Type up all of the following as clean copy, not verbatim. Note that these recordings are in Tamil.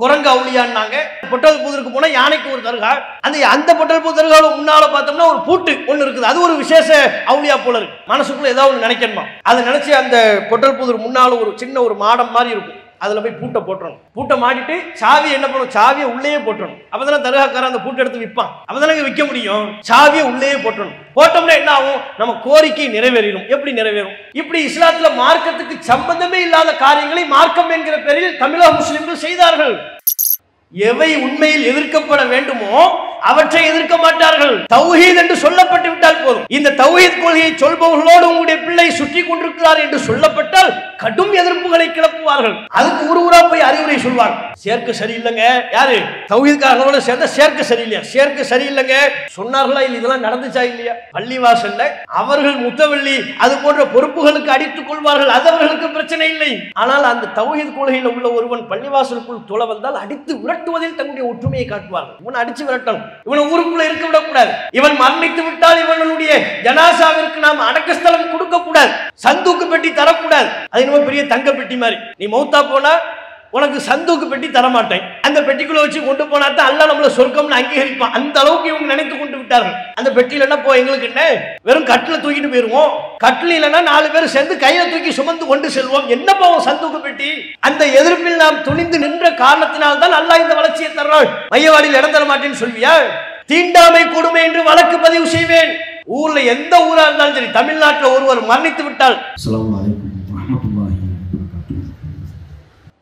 குரங்கு அவுளியான்னாங்க. பொட்டல் புதருக்கு போனா யானைக்கு ஒரு தர்கா, அந்த பொட்டல் புது தர்காவுல முன்னால பார்த்தோம்னா ஒரு பூட்டு ஒண்ணு இருக்குது. அது ஒரு விசேஷ அவுளியா போல இருக்கு. மனசுக்குள்ள ஏதாவது ஒன்று நினைக்கணுமா, அதை நினைச்சு அந்த பொட்டல் புதர் முன்னால ஒரு சின்ன ஒரு மாடம் மாதிரி இருக்கும், அதுல போய் பூட்டை போட்டுறணும். பூட்டை மாட்டிட்டு சாவி என்ன பண்ணும், சாவியை உள்ளேயே போட்டுறணும். அப்பதானே தர்காக்காரன் அந்த பூட்டை எடுத்து விற்பான், அப்பதானே விற்க முடியும். சாவியை உள்ளேயே போட்டுறணும். போட்டோம்னா என்ன ஆகும், நம்ம கோரிக்கை நிறைவேறும். எப்படி நிறைவேறும்? இப்படி இஸ்லாத்துல மார்க்கத்துக்கு சம்பந்தமே இல்லாத காரியங்களை மார்க்கம் என்கிற பெயரில் தமிழக முஸ்லிம்கள் செய்தார்கள். எவை உண்மையில் எதிர்க்கப்பட வேண்டுமோ அவற்றை எதிர்க்க மாட்டார்கள். தௌஹீத் என்று சொல்லப்பட்டு விட்டால் போதும். இந்த தௌஹீத் கொள்கையை சொல்பவர்களோடு உங்களுடைய பிள்ளை சுற்றி கொண்டிருக்கிறார் என்று சொல்லப்பட்டால் கடும் எதிர்ப்புகளை கிளப்புவார்கள். அதுக்கு ஊரா போய் அறிவுரை சொல்வார். சேர்க்க சரியில்லைங்க, யாரு தௌஹீத்காரங்களோட சேர்ந்த சேர்க்க சரியில்லையா, சேர்க்க சரியில்லைங்க சொன்னார்களா இல்லை, இதெல்லாம் நடந்துச்சா இல்லையா? பள்ளிவாசல்ல அவர்கள் முத்தவள்ளி அது போன்ற பொறுப்புகளுக்கு அடித்துக் கொள்வார்கள், அது அவர்களுக்கு பிரச்சனை இல்லை. ஆனால் அந்த தௌஹீத் கொள்கையில் உள்ள ஒருவன் பள்ளிவாசலுக்குள் தொலை வந்தால் அடித்து விரட்டுவதில் தன்னுடைய ஒற்றுமையை காட்டுவார்கள். இவன் அடிச்சு விரட்டணும், இவனை ஊருக்குள்ள இருக்க விடக்கூடாது. இவன் மரணித்து விட்டால் இவனுடைய ஜனாசாவிற்கு நாம் அடக்கஸ்தலம் கொடுக்க கூடாது, சந்தூக்கு பெட்டி தரக்கூடாது. அது இன்னும் பெரிய தங்க பெட்டி மாதிரி. நீ மௌத்தா போனா உனக்கு சந்தூக்கு பெட்டி தரமாட்டேன், அந்த பெட்டிக்குள்ள வச்சு கொண்டு போனா தான் அல்லாஹ் நம்மள சொர்க்கம்னு அங்கீகரிப்பான். அந்த அளவுக்கு இவங்க நினைத்து கொண்டு விட்டார்கள். அந்த பெட்டியில என்ன போ, எங்களுக்கு என்ன வெறும் கட்டில தூக்கிட்டு போயிருவோம், கட்டில இல்லைன்னா 4 பேர் சேர்ந்து கையில தூக்கி சுமந்து கொண்டு செல்வோம், என்ன போவோம் சந்தூக்கு பெட்டி. அந்த எதிர்ப்பில் நாம் துணிந்து நின்ற காரணத்தினால் தான் அல்லாஹ் இந்த வளர்ச்சியை தர்றான். மையவாடியில் இடம் தர மாட்டேன்னு சொல்வியா? தீண்டாமை கொடுமை என்று வழக்கு பதிவு செய்வேன். ஊர்ல எந்த ஊரா இருந்தாலும் சரி, தமிழ்நாட்டில் ஒருவர் மரணித்து விட்டால்.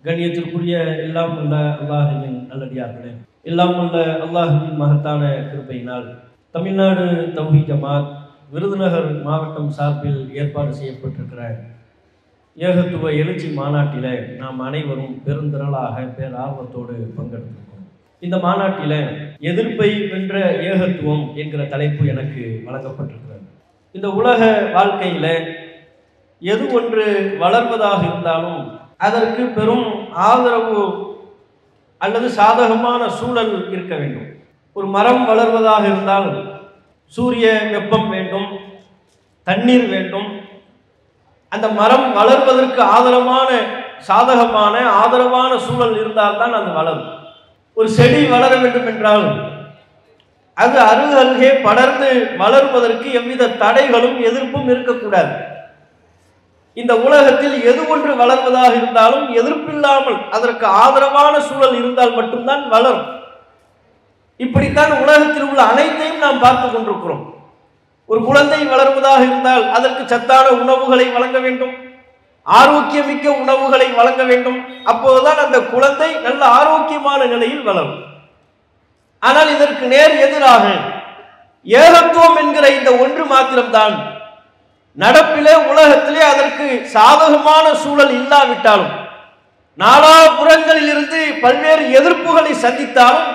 கண்ணியத்திற்குரிய எல்லாம் உள்ள அல்லாஹ்வின் நல்லடியார்களே, எல்லாம் உள்ள அல்லாஹ்வின் மகத்தான கிருபையினால் தமிழ்நாடு தௌஹீத் ஜமாத் விருதுநகர் மாவட்டம் சார்பில் ஏற்பாடு செய்யப்பட்டிருக்கிற ஏகத்துவ எழுச்சி மாநாட்டில் நாம் அனைவரும் பெருந்திரளாக பேரார்வத்தோடு பங்கெடுத்திருக்கோம். இந்த மாநாட்டில் எதிர்ப்பை வென்ற ஏகத்துவம் என்கிற தலைப்பு எனக்கு வழங்கப்பட்டிருக்கிறது. இந்த உலக வாழ்க்கையில் எது ஒன்று வளர்வதாக இருந்தாலும் அதற்கு பெரும் ஆதரவு அல்லது சாதகமான சூழல் இருக்க வேண்டும். ஒரு மரம் வளர்வதாக இருந்தால் சூரிய வெப்பம் வேண்டும், தண்ணீர் வேண்டும். அந்த மரம் வளர்வதற்கு சாதகமான ஆதரவான சூழல் இருந்தால்தான் அது வளரும். ஒரு செடி வளர வேண்டும் என்றால் அது அருகே படர்ந்து வளர்வதற்கு எவ்வித தடைகளும் எதிர்ப்பும் இருக்கக்கூடாது. இந்த உலகத்தில் எது ஒன்று வளர்வதாக இருந்தாலும் எதிர்ப்பில்லாமல் அதற்கு ஆதரவான சூழல் இருந்தால் மட்டும்தான் வளரும். இப்படித்தான் உலகத்தில் உள்ள அனைத்தையும் நாம் பார்த்து கொண்டிருக்கிறோம். ஒரு குழந்தை வளர்வதாக இருந்தால் அதற்கு சத்தான உணவுகளை வழங்க வேண்டும், ஆரோக்கியமிக்க உணவுகளை வழங்க வேண்டும். அப்போதுதான் அந்த குழந்தை நல்ல ஆரோக்கியமான நிலையில் வளரும். ஆனால் இதற்கு நேர் எதிராக ஏகத்துவம் என்கிற இந்த ஒன்று மாத்திரம்தான் நடப்பிலே உலகத்திலே அதற்கு சாதகமான சூழல் இல்லாவிட்டாலும் நாலாபுறங்களில் இருந்து பல்வேறு எதிர்ப்புகளை சந்தித்தாலும்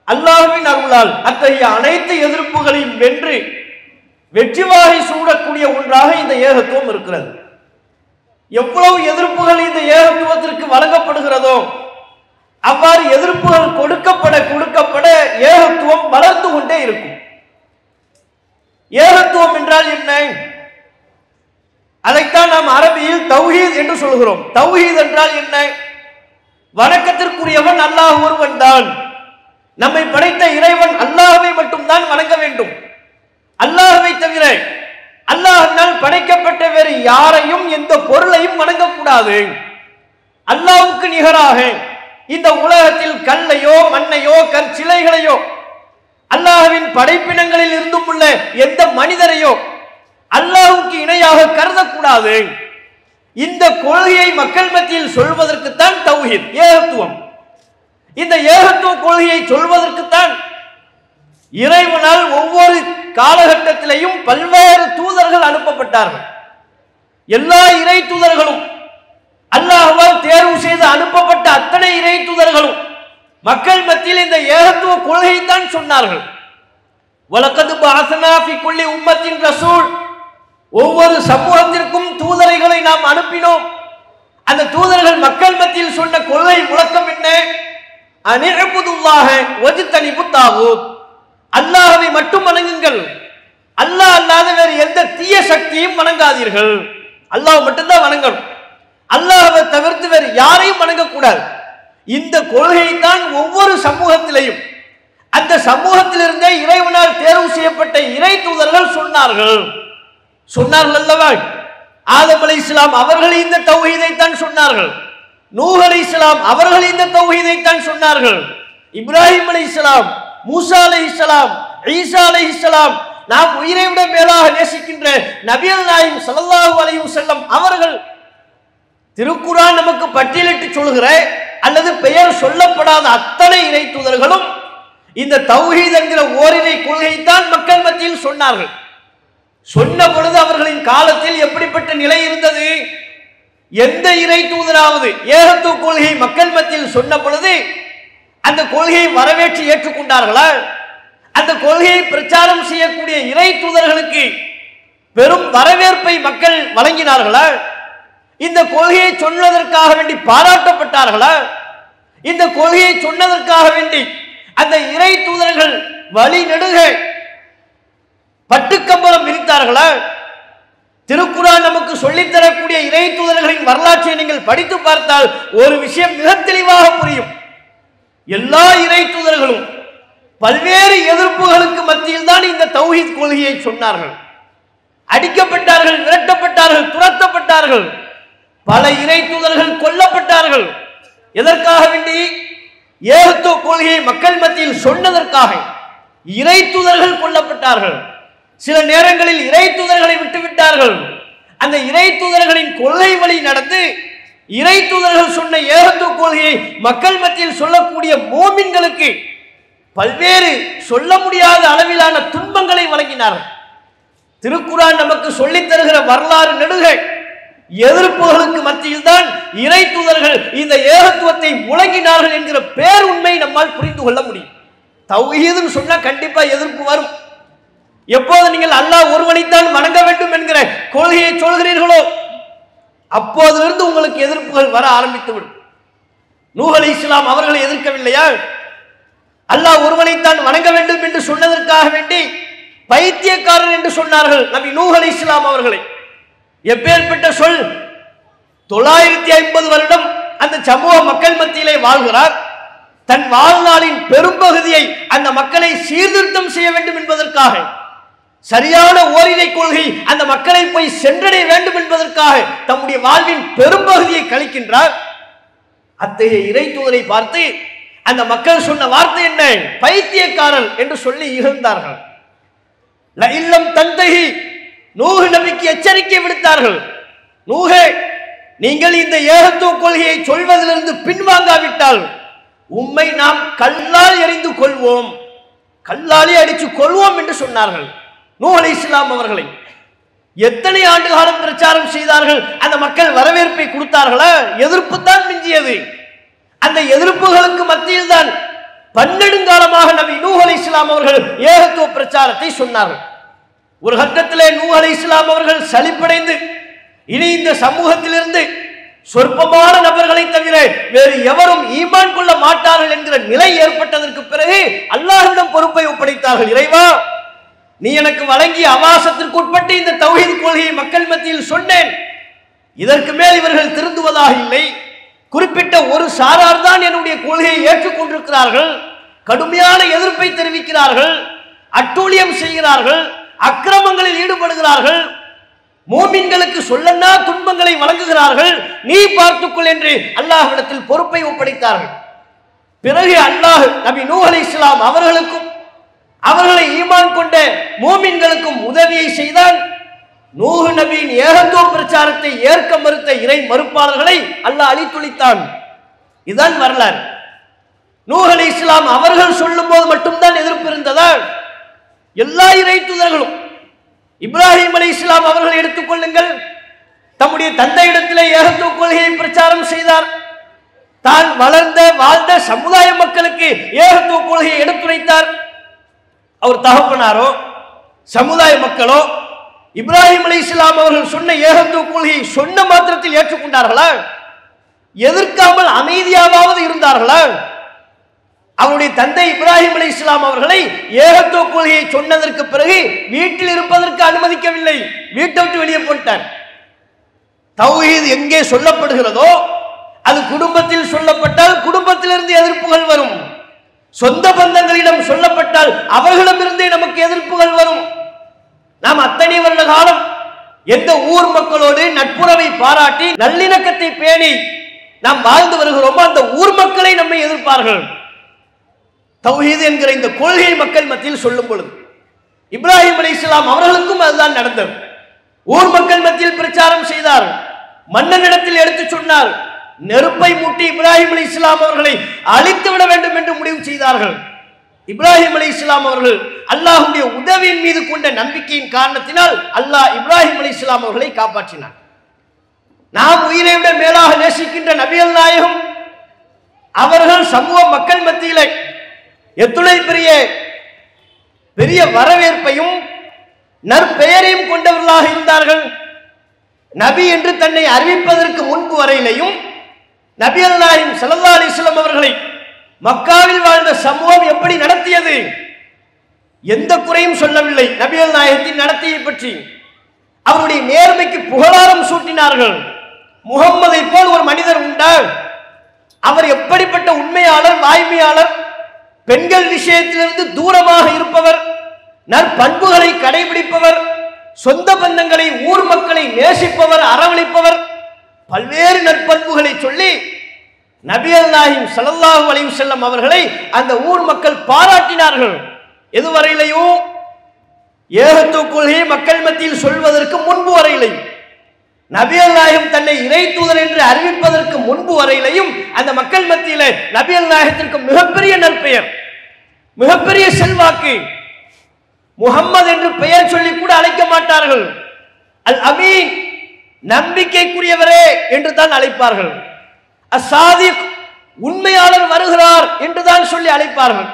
அல்லாஹ்வின் அருளால் அத்தகைய அனைத்து எதிர்ப்புகளையும் வென்று வெற்றி வாகை சூடக்கூடிய ஒன்றாக இந்த ஏகத்துவம் இருக்கிறது. எவ்வளவு எதிர்ப்புகள் இந்த ஏகத்துவத்திற்கு வழங்கப்படுகிறதோ அவ்வாறு எதிர்ப்புகள் கொடுக்கப்பட ஏகத்துவம் வளர்ந்து கொண்டே இருக்கும். ஏகத்துவம் என்றால் என்ன? அதைத்தான் நாம் அரபியில் தௌஹீத் என்று சொல்கிறோம். தௌஹீத் என்றால் என்ன? வணக்கத்திற்குரியவன் அல்லாஹ் ஒருவன் தான். நம்மை படைத்த இறைவன் அல்லாஹ்வை மட்டும்தான் வணங்க வேண்டும். அல்லாஹ்வை தவிர அல்லாஹ்வினால் படைக்கப்பட்ட வேறு யாரையும் எந்த பொருளையும் வணங்கக்கூடாது. அல்லாஹ்வுக்கு நிகராக இந்த உலகத்தில் கல்லையோ மண்ணையோ கற்சிலைகளையோ அல்லாஹ்வின் படைப்பினங்களில் இருந்தும் உள்ள எந்த மனிதரையோ அல்லாஹ்வுக்கு இணையாக கருதக்கூடாது. இந்த கொள்கையை மக்கள் மத்தியில் சொல்வதற்குத்தான் தௌஹீத், ஏகத்துவம். இந்த ஏகத்துவ கொள்கையை சொல்வதற்குத்தான் இறைவனால் ஒவ்வொரு காலகட்டத்திலையும் பல்வேறு தூதர்கள் அனுப்பப்பட்டார்கள். எல்லா இறை தூதர்களும் அல்லாஹ்வால் தேர்வு செய்து அனுப்பப்பட்ட அத்தனை இறை தூதர்களும் மக்கள் மத்தியில் இந்த ஏகத்துவ கொள்கையை தான் சொன்னார்கள். வலக்கது பஅஸ்னா ஃபீ குல்லி உம்மத்தின் ரசூல், ஒவ்வொரு சமூகத்திற்கும் தூதர்களை நாம் அனுப்பினோம். அந்த தூதர்கள் மக்கள் மத்தியில் சொன்ன கொள்கை முழக்கம் என்ன? அனிஅபுதுல்லாஹ வஜ்தனிபுத் தாகூத், அல்லாஹ்வை மட்டும் வணங்குங்கள், அல்லாஹ் அல்லாத வேறு எந்த தீய சக்தியும் இந்த கொள்கை தான் ஒவ்வொரு சமூகத்திலையும் அந்த சமூகத்திலிருந்தே இறைவனால் தேர்வு செய்யப்பட்ட இறை தூதர்கள் சொன்னார்கள் அல்லவா? ஆதம் அலைஹிஸ்ஸலாம் அவர்கள் இந்த தௌஹீதை தான் சொன்னார்கள். நூஹ் அலைஹிஸ்ஸலாம் அவர்கள் இந்த தௌஹீதை தான் சொன்னார்கள். இப்ராஹிம் அலைஹிஸ்ஸலாம், மூசா அலைஹிஸ்ஸலாம், ஈசா அலைஹிஸ்ஸலாம், நாம் உயிரை விட மேலாக நேசிக்கின்ற நபிகள் நாயகம் ஸல்லல்லாஹு அலைஹி வஸல்லம் அவர்கள் திருக்குர்ஆன் நமக்கு பட்டியலிட்டு சொல்கிற அல்லது பெயர் சொல்லப்படாத அத்தனை இறை தூதர்களும் இந்த தௌஹீத் என்கிற ஓரிரை கொள்கையைத்தான் மக்கள் மத்தியில் சொன்னார்கள். சொன்ன பொழுது அவர்களின் காலத்தில் எப்படிப்பட்ட நிலை இருந்தது? எந்த இறை தூதராவது ஏகத்துவ கொள்கையை மக்கள் மத்தியில் சொன்ன பொழுது அந்த கொள்கையை வரவேற்று ஏற்றுக்கொண்டார்களா? அந்த கொள்கையை பிரச்சாரம் செய்யக்கூடிய இறை தூதர்களுக்கு பெரும் வரவேற்பை மக்கள் வழங்கினார்களா? இந்த கொள்கையை சொன்னதற்காக வேண்டி பாராட்டப்பட்டார்களா? இந்த கொள்கையை சொன்னதற்காக வேண்டி அந்த இறை தூதர்கள் வழி நெடுக பட்டுக்கம்பளம் விரித்தார்களா? திருக்குர்ஆன் நமக்கு சொல்லித்தரக்கூடிய இறை தூதர்களின் வரலாற்றை நீங்கள் படித்து பார்த்தால் ஒரு விஷயம் மிக தெளிவாக புரியும். எல்லா இறை தூதர்களும் பல்வேறு எதிர்ப்புகளுக்கு மத்தியில் தான் இந்த தௌஹீத் கொள்கையை சொன்னார்கள். அடிக்கப்பட்டார்கள், விரட்டப்பட்டார்கள், துரத்தப்பட்டார்கள். பல இறை தூதர்கள் கொல்லப்பட்டார்கள். எதற்காக வேண்டி? ஏகத்துவ கொள்கையை மக்கள் மத்தியில் சொன்னதற்காக இறை தூதர்கள் கொல்லப்பட்டார்கள். சில நேரங்களில் இறை தூதர்களை விட்டுவிட்டார்கள். அந்த இறை தூதர்களின் கொள்கை வழி நடந்து இறை தூதர்கள் சொன்ன ஏகத்துவ கொள்கையை மக்கள் மத்தியில் சொல்லக்கூடிய மோமின்களுக்கு பல்வேறு சொல்ல முடியாத அளவிலான துன்பங்களை வழங்கினார்கள். திருக்குர்ஆன் நமக்கு சொல்லித் தருகிற வரலாறு நெடுக எதிர்ப்புகளுக்கு மத்தியில் தான் இறை தூதர்கள் இந்த ஏகத்துவத்தை முழங்கினார்கள் என்கிற பேருண்மை நம்மால் புரிந்து கொள்ள முடியும். தௌஹீதுன்னு சொன்னா கண்டிப்பா எதிர்ப்பு வரும். எப்போது நீங்கள் அல்லாஹ் ஒருவனைத்தான் வணங்க வேண்டும் என்கிற கொள்கையை சொல்கிறீர்களோ அப்போதிலிருந்து உங்களுக்கு எதிர்ப்புகள் வர ஆரம்பித்துவிடும். நூஹ் அலைஹிஸ்ஸலாம் அவர்களை எதிர்க்கவில்லையா? அல்லாஹ் ஒருவனைத்தான் வணங்க வேண்டும் என்று சொன்னதற்காக வேண்டி பைத்தியக்காரன் என்று சொன்னார்கள் நபி நூஹ் அலைஹிஸ்ஸலாம் அவர்களை. எப்பேற்பட்ட சொல்! 950 வருடம் அந்த சமூக மக்கள் மத்தியிலே வாழ்கிறார். தன் வாழ்நாளின் பெரும்பகுதியை அந்த மக்களை சீர்திருத்தம் செய்ய வேண்டும் என்பதற்காக, சரியான ஓரிரை கொள்கை அந்த மக்களை போய் சென்றடைய வேண்டும் என்பதற்காக தம்முடைய வாழ்வின் பெரும்பகுதியை கழிக்கின்றார். அத்தகைய இறை தூதரை பார்த்து அந்த மக்கள் சொன்ன வார்த்தை என்ன? பைத்தியக்காரன் என்று சொல்லி இகழ்ந்தார்கள். லஇல்லம் தந்தஹி, நூஹ் நபிக்கு எச்சரிக்கை விடுத்தார்கள். நூஹே, நீங்கள் இந்த ஏகத்துவ கொள்கையை சொல்வதிலிருந்து பின்வாங்காவிட்டால் உம்மை நாம் கல்லால் எறிந்து கொள்வோம், கல்லாலே அடித்து கொள்வோம் என்று சொன்னார்கள். நூஹ் அலைஹிஸ்ஸலாம் அவர்களை எத்தனை ஆண்டு காலம் பிரச்சாரம் செய்தார்கள்? அந்த மக்கள் வரவேற்பை கொடுத்தார்களா? எதிர்ப்பு தான் மிஞ்சியது. அந்த எதிர்ப்புகளுக்கு மத்தியில் தான் பன்னெடுங்காலமாக நபி நூஹ் அலைஹிஸ்ஸலாம் அவர்கள் ஏகத்துவ பிரச்சாரத்தை சொன்னார்கள். ஒரு கட்டத்திலே நூஹ் அலைஹிஸ்ஸலாம் அவர்கள் சலிப்படைந்து இனி இந்த சமூகத்திலிருந்து சொற்பமான நபர்களை தவிர வேறு எவரும் ஈமான் கொள்ள மாட்டார்கள் என்கிற நிலை ஏற்பட்டதற்கு பிறகு அல்லாஹ்விடம் பொறுப்பை ஒப்படைத்தார்கள். இறைவா, நீ எனக்கு வழங்கிய அவாசத்திற்கு உட்பட்டு இந்த தௌஹீத் கொள்கையை மக்கள் மத்தியில் சொன்னேன். இதற்கு மேல் இவர்கள் திருந்துவதாக இல்லை. குறிப்பிட்ட ஒரு சாரார் தான் என்னுடைய கொள்கையை ஏற்றுக்கொண்டிருக்கிறார்கள். கடுமையான எதிர்ப்பை தெரிவிக்கிறார்கள், அட்டூழியம் செய்கிறார்கள், அக்கிரமங்களில் ஈடுபடுகிறார்கள், மோமின்களுக்கு சொல்லன்னா துன்பங்களை வழங்குகிறார்கள். நீ பார்த்துக்கொள் என்று அல்லாஹ்விடத்தில் பொறுப்பை ஒப்படைத்தார்கள். பிறகு அல்லாஹ் நபி நூஹ் அலைஹிஸ்ஸலாம் அவர்களுக்கும் அவர்களை ஈமான் கொண்ட மோமின்களுக்கும் உதவியை செய்தான். நூஹ் நபியின் ஏகத்துவ பிரச்சாரத்தை ஏற்க மறுத்த இறை மறுப்பாளர்களை அல்லாஹ் அழித்துளித்தான். இதுதான் வரலாறு. நூஹ் அலைஹிஸ்ஸலாம் அவர்கள் சொல்லும் போது மட்டும்தான் எதிர்ப்பு இருந்ததா? எல்லா இறை தூதர்களும், இப்ராஹிம் அலைஹிஸ்ஸலாம் அவர்களை எடுத்துக்கொள்ளுங்கள், தம்முடைய தந்தையிடத்திலே ஏகத்துவ கொள்கையை பிரச்சாரம் செய்தார். தான் வளர்ந்த வாழ்ந்த சமுதாய மக்களுக்கு ஏகத்துவ கொள்கையை எடுத்துரைத்தார். அவர் தகப்பனாரோ சமுதாய மக்களோ இப்ராஹிம் அலைஹிஸ்ஸலாம் அவர்கள் சொன்ன ஏகத்துவ கொள்கையை சொன்ன மாத்திரத்தில் ஏற்றுக்கொண்டார்களா? எதிர்க்காமல் அமைதியாவது இருந்தார்களா? அவருடைய தந்தை இப்ராஹிம் அலைஹிஸ்ஸலாம் அவர்களை ஏகத்துவ கொள்கையை சொன்னதற்கு பிறகு வீட்டில் இருப்பதற்கு அனுமதிக்கவில்லை, வீட்டை விட்டு வெளியே போட்டார். தௌஹீத் எங்கே சொல்லப்படுகிறதோ அது குடும்பத்தில் சொல்லப்பட்டால் குடும்பத்திலிருந்து எதிர்ப்புகள் வரும். சொந்த பந்தங்களிடம் சொல்லப்பட்டால் அவர்களிடமிருந்தே நமக்கு எதிர்ப்புகள் வரும். நாம் அத்தனை வருட காலம் எந்த ஊர் மக்களோடு நட்புறவை பாராட்டி நல்லிணக்கத்தை பேணி நாம் வாழ்ந்து வருகிறோமோ அந்த ஊர் மக்களை நம்மை எதிர்ப்பார்கள். தௌஹீத் என்கிற இந்த கொள்கை மக்கள் மத்தியில் சொல்லும் பொழுது இப்ராஹிம் அலைஹிஸ்ஸலாம் அவர்களுக்கும் அதுதான் நடந்தது. ஊர் மக்கள் மத்தியில் பிரச்சாரம் செய்தார், மன்னனிடத்தில் எடுத்து சொன்னார். நெருப்பை மூட்டி இப்ராஹிம் அலைஹிஸ்ஸலாம் அவர்களை அழித்து விட வேண்டும் என்று முடிவு செய்தார்கள். இப்ராஹிம் அலைஹிஸ்ஸலாம் அவர்கள் அல்லாஹ்வுடைய உதவியின் மீது கொண்ட நம்பிக்கையின் காரணத்தினால் அல்லாஹ் இப்ராஹிம் அலைஹிஸ்ஸலாம் அவர்களை காப்பாற்றினார். நாம் உயிரை விட மேலாக நேசிக்கின்ற நபிகள் நாயகம் அவர்கள் சமூக மக்கள் மத்தியிலே எத்துணை பெரிய வரவேற்பையும் நற்பெயரையும் கொண்டவர்களாக இருந்தார்கள். நபி என்று தன்னை அறிவிப்பதற்கு முன்பு வரையிலையும் நபிகள் நாயகம் ஸல்லல்லாஹு அலைஹி வஸல்லம் அவர்களை மக்காவில் வாழ்ந்த சமூகம் எப்படி நடத்தியது? எந்த குறையும் சொல்லவில்லை நபிகள் நாயகத்தின் நடத்தையை பற்றி. அவருடைய நேர்மைக்கு புகழாரம் சூட்டினார்கள். முகம்மதை போல் ஒரு மனிதர் உண்டா? அவர் எப்படிப்பட்ட உண்மையாளர், வாய்மையாளர், பெண்கள் விஷயத்திலிருந்து தூரமாக இருப்பவர், நற்பண்புகளை கடைபிடிப்பவர், சொந்த பந்தங்களை ஊர் மக்களை நேசிப்பவர், அரவணைப்பவர், பல்வேறு நற்பண்புகளை சொல்லி நபிகள் நாயகம் ஸல்லல்லாஹு அலைஹி வஸல்லம் அவர்களை அந்த ஊர் மக்கள் பாராட்டினார்கள். எதுவரையிலையும் ஏகத்துவ கொள்கையை மக்கள் மத்தியில் சொல்வதற்கு முன்பு வரையிலை, நபிகள் நாயகம் தன்னை இறை தூதர் என்று அறிவிப்பதற்கு முன்பு வரையிலையும் அந்த மக்கள் மத்தியில நபிகள் நாயகத்திற்கு மிகப்பெரிய நற்பெயர், மிகப்பெரிய செல்வாக்கு. முஹம்மது என்று பெயர் சொல்லி கூட அழைக்க மாட்டார்கள். அல் அமீன், நம்பிக்கைக்குரியவரே என்று தான் அழைப்பார்கள். அஸ்ஸாதிக், உண்மையாளர் வருகிறார் என்று தான் சொல்லி அழைப்பார்கள்.